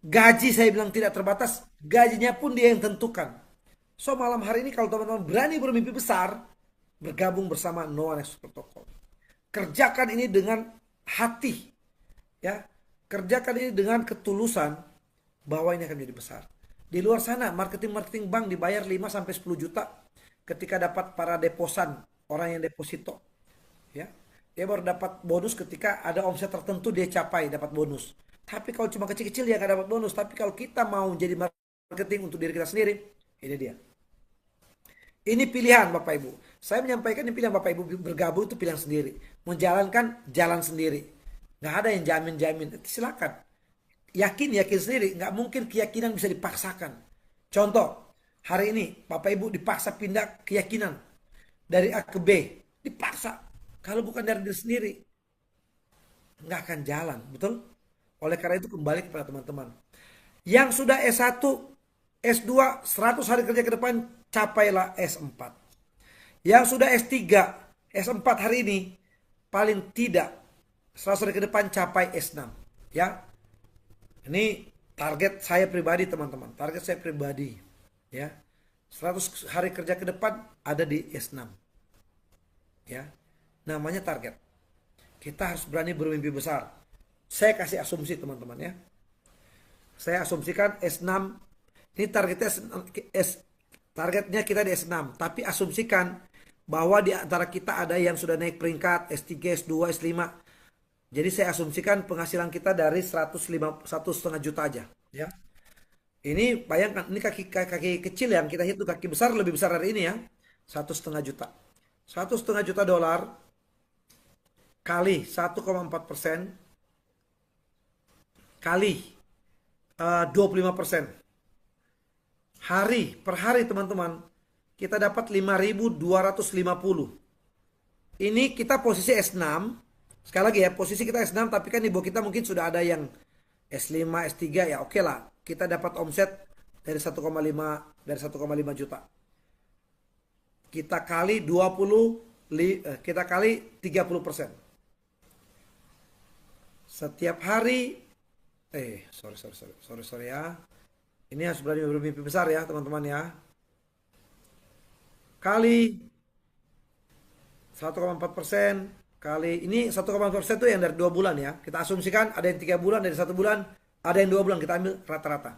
gaji, saya bilang tidak terbatas, gajinya pun dia yang tentukan. So, malam hari ini kalau teman-teman berani bermimpi besar, bergabung bersama No One Access Protocol. Kerjakan ini dengan hati, ya. Kerjakan ini dengan ketulusan bahwa ini akan menjadi besar. Di luar sana, marketing bank dibayar 5-10 juta ketika dapat para deposan, orang yang deposito. Ya, dia baru dapat bonus ketika ada omset tertentu dia capai, dapat bonus. Tapi kalau cuma kecil-kecil dia nggak dapat bonus. Tapi kalau kita mau jadi marketing untuk diri kita sendiri, ini dia. Ini pilihan Bapak Ibu. Saya menyampaikan ini pilihan Bapak Ibu, bergabung itu pilihan sendiri. Menjalankan, jalan sendiri. Nggak ada yang jamin-jamin. Silakan. Yakin sendiri. Nggak mungkin keyakinan bisa dipaksakan. Contoh, hari ini Bapak Ibu dipaksa pindah keyakinan dari A ke B. Dipaksa. Kalau bukan dari diri sendiri, nggak akan jalan. Betul? Oleh karena itu kembali kepada teman-teman. Yang sudah S1, S2, 100 hari kerja ke depan, capailah S4. Yang sudah S3, S4 hari ini, paling tidak 100 hari ke depan capai S6. Ya, ini target saya pribadi teman-teman. Target saya pribadi. Ya, 100 hari kerja ke depan ada di S6. Ya, namanya target. Kita harus berani bermimpi besar. Saya kasih asumsi teman-teman, ya. Saya asumsikan S6, ini targetnya kita di S6, tapi asumsikan bahwa di antara kita ada yang sudah naik peringkat S3, S2, S5. Jadi saya asumsikan penghasilan kita dari 1,5 juta aja, ya. Ini bayangkan, ini kaki kecil yang kita hitung, kaki besar lebih besar dari ini, ya. 1,5 juta. 1,5 juta dolar kali 1,4% kali 25%. Hari per hari teman-teman, kita dapat 5.250. Ini kita posisi S6. Sekali lagi ya, posisi kita S6, tapi kan di bawah kita mungkin sudah ada yang S5, S3, ya oke lah. Kita dapat omset dari 1,5 juta. Kita kali 30% setiap hari. Sorry ya. Ini harus berani bermimpi besar ya teman-teman ya. Kali 1,4% kali ini 1,4% itu yang dari 2 bulan ya. Kita asumsikan ada yang 3 bulan, dari 1 bulan, ada yang 2 bulan. Kita ambil rata-rata.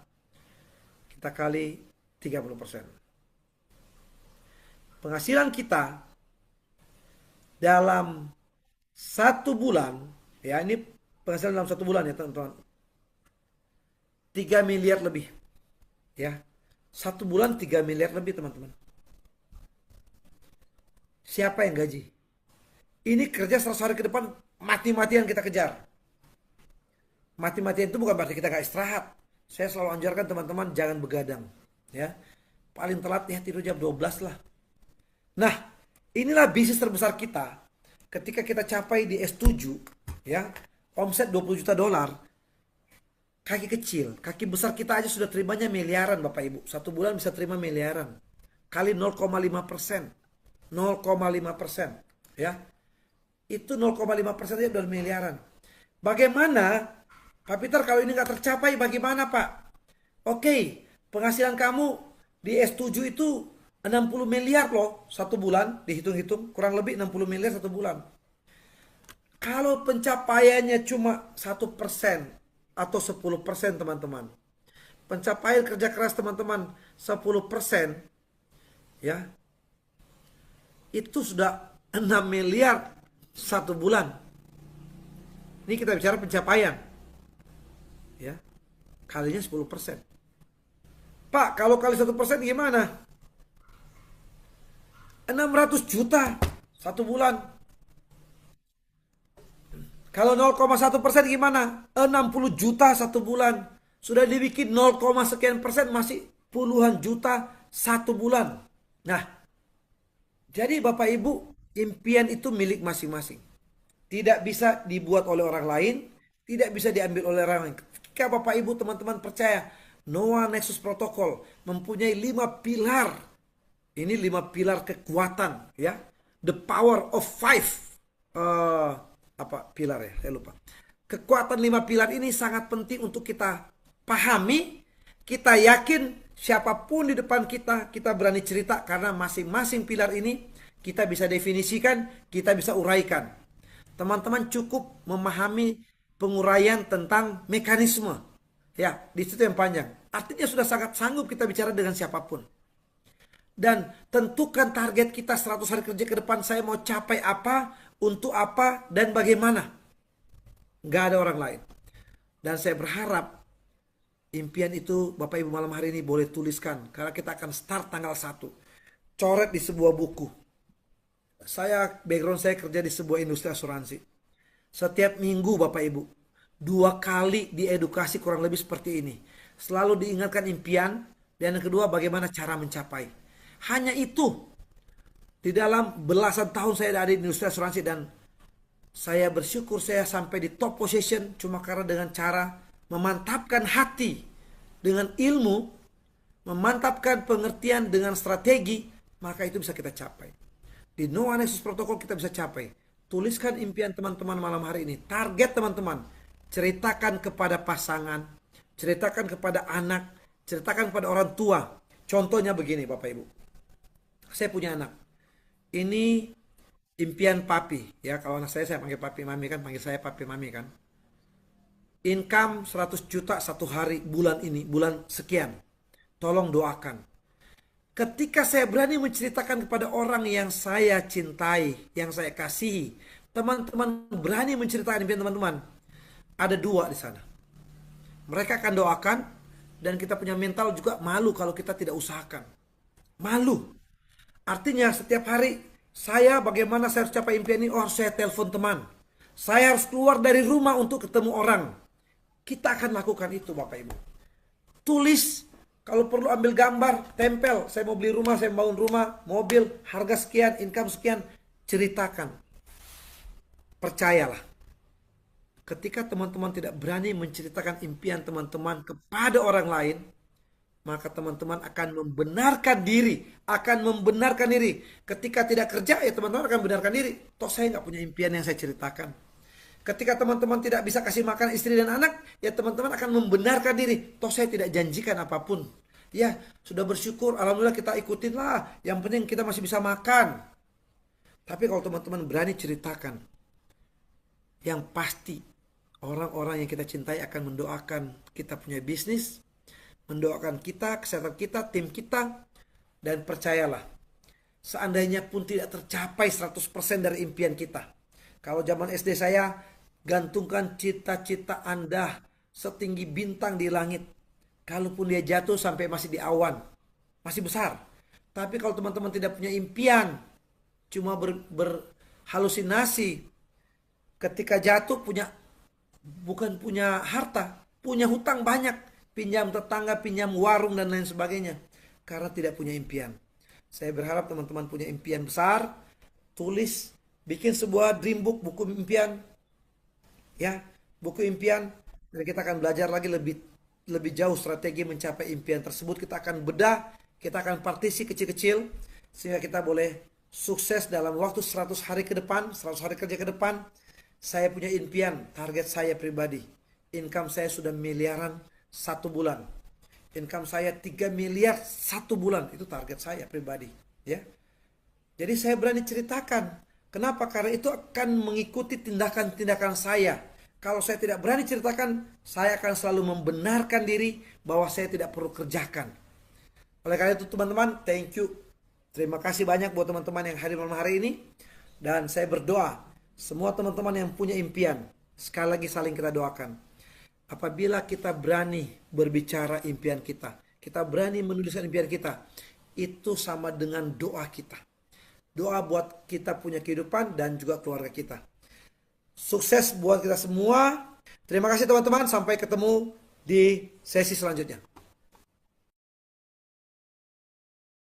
Kita kali 30%. Penghasilan kita dalam 1 bulan, ya ini penghasilan dalam 1 bulan ya teman-teman. 3 miliar lebih. Ya. 1 bulan 3 miliar lebih teman-teman. Siapa yang gaji? Ini kerja 100 hari ke depan, mati-matian kita kejar. Mati-matian itu bukan berarti kita gak istirahat. Saya selalu anjurkan teman-teman jangan begadang. Ya, paling telat ya tidur jam 12 lah. Nah, inilah bisnis terbesar kita. Ketika kita capai di S7, ya, omset 20 juta dolar, kaki kecil, kaki besar kita aja sudah terimanya miliaran Bapak Ibu. 1 bulan bisa terima miliaran. Kali 0,5%. 0,5%. Ya. Itu 0,5% aja udah miliaran. Bagaimana Pak Peter kalau ini nggak tercapai bagaimana Pak? Oke, penghasilan kamu di S7 itu 60 miliar loh 1 bulan, dihitung-hitung kurang lebih 60 miliar 1 bulan. Kalau pencapaiannya cuma 1% atau 10% teman-teman, pencapaian kerja keras teman-teman 10%, ya itu sudah 6 miliar 1 bulan. Ini kita bicara pencapaian, ya kalinya 10%. Pak, kalau kali 1% gimana? 600 juta 1 bulan. Kalau 0,1% gimana? 60 juta 1 bulan. Sudah dibikin 0, sekian persen masih puluhan juta 1 bulan. Nah, jadi Bapak Ibu, impian itu milik masing-masing. Tidak bisa dibuat oleh orang lain, tidak bisa diambil oleh orang lain. Ketika Bapak Ibu teman-teman percaya Noah Nexus Protocol mempunyai 5 pilar. Ini 5 pilar kekuatan ya. The power of 5 pilar ya, saya lupa. Kekuatan 5 pilar ini sangat penting untuk kita pahami, kita yakin siapapun di depan kita, kita berani cerita karena masing-masing pilar ini kita bisa definisikan, kita bisa uraikan. Teman-teman cukup memahami penguraian tentang mekanisme. Ya, di situ yang panjang. Artinya sudah sangat sanggup kita bicara dengan siapapun. Dan tentukan target kita 100 hari kerja ke depan, saya mau capai apa, untuk apa, dan bagaimana. Nggak ada orang lain. Dan saya berharap impian itu Bapak Ibu malam hari ini boleh tuliskan. Karena kita akan start tanggal 1. Coret di sebuah buku. Background saya kerja di sebuah industri asuransi. Setiap minggu Bapak Ibu, 2 kali diedukasi kurang lebih seperti ini. Selalu diingatkan impian, dan yang kedua bagaimana cara mencapai. Hanya itu. Di dalam belasan tahun saya ada di industri asuransi dan saya bersyukur saya sampai di top position cuma karena dengan cara memantapkan hati dengan ilmu, memantapkan pengertian dengan strategi, maka itu bisa kita capai. Di Noah Nexus Protocol kita bisa capai. Tuliskan impian teman-teman malam hari ini. Target teman-teman. Ceritakan kepada pasangan. Ceritakan kepada anak. Ceritakan kepada orang tua. Contohnya begini Bapak Ibu. Saya punya anak. Ini impian papi. Ya, kalau anak saya panggil papi mami kan. Panggil saya papi mami kan. Income 100 juta 1 hari bulan ini. Bulan sekian. Tolong doakan. Ketika saya berani menceritakan kepada orang yang saya cintai, yang saya kasihi, teman-teman berani menceritakan impian teman-teman, ada 2 di sana. Mereka akan doakan dan kita punya mental juga malu kalau kita tidak usahakan. Malu. Artinya setiap hari bagaimana saya harus capai impian ini? Oh, harus saya telepon teman. Saya harus keluar dari rumah untuk ketemu orang. Kita akan lakukan itu Bapak Ibu. Tulis. Kalau perlu ambil gambar, tempel. Saya mau beli rumah, saya mau bangun rumah, mobil, harga sekian, income sekian. Ceritakan. Percayalah. Ketika teman-teman tidak berani menceritakan impian teman-teman kepada orang lain, maka teman-teman akan membenarkan diri. Ketika tidak kerja, ya teman-teman akan membenarkan diri. Toh saya nggak punya impian yang saya ceritakan. Ketika teman-teman tidak bisa kasih makan istri dan anak, ya teman-teman akan membenarkan diri. Toh saya tidak janjikan apapun. Ya, sudah bersyukur, alhamdulillah kita ikutin lah. Yang penting kita masih bisa makan. Tapi kalau teman-teman berani ceritakan, yang pasti orang-orang yang kita cintai akan mendoakan kita punya bisnis, mendoakan kita, kesehatan kita, tim kita. Dan percayalah, seandainya pun tidak tercapai 100% dari impian kita. Kalau zaman SD saya, gantungkan cita-cita Anda setinggi bintang di langit. Kalaupun dia jatuh sampai masih di awan, masih besar. Tapi kalau teman-teman tidak punya impian, cuma berhalusinasi, ketika jatuh bukan punya harta, punya hutang banyak, pinjam tetangga, pinjam warung dan lain sebagainya, karena tidak punya impian. Saya berharap teman-teman punya impian besar, tulis, bikin sebuah dream book, buku impian, ya, buku impian, dan kita akan belajar lagi lebih jauh strategi mencapai impian tersebut. Kita akan bedah, kita akan partisi kecil-kecil, sehingga kita boleh sukses dalam waktu 100 hari ke depan, 100 hari kerja ke depan. Saya punya impian, target saya pribadi. Income saya sudah miliaran 1 bulan. Income saya 3 miliar 1 bulan. Itu target saya pribadi. Ya. Jadi saya berani ceritakan. Kenapa? Karena itu akan mengikuti tindakan-tindakan saya. Kalau saya tidak berani ceritakan, saya akan selalu membenarkan diri bahwa saya tidak perlu kerjakan. Oleh karena itu teman-teman, thank you. Terima kasih banyak buat teman-teman yang hadir malam hari ini. Dan saya berdoa, semua teman-teman yang punya impian, sekali lagi saling kita doakan. Apabila kita berani berbicara impian kita berani menuliskan impian kita, itu sama dengan doa kita. Doa buat kita punya kehidupan dan juga keluarga kita. Sukses buat kita semua. Terima kasih teman-teman, sampai ketemu di sesi selanjutnya.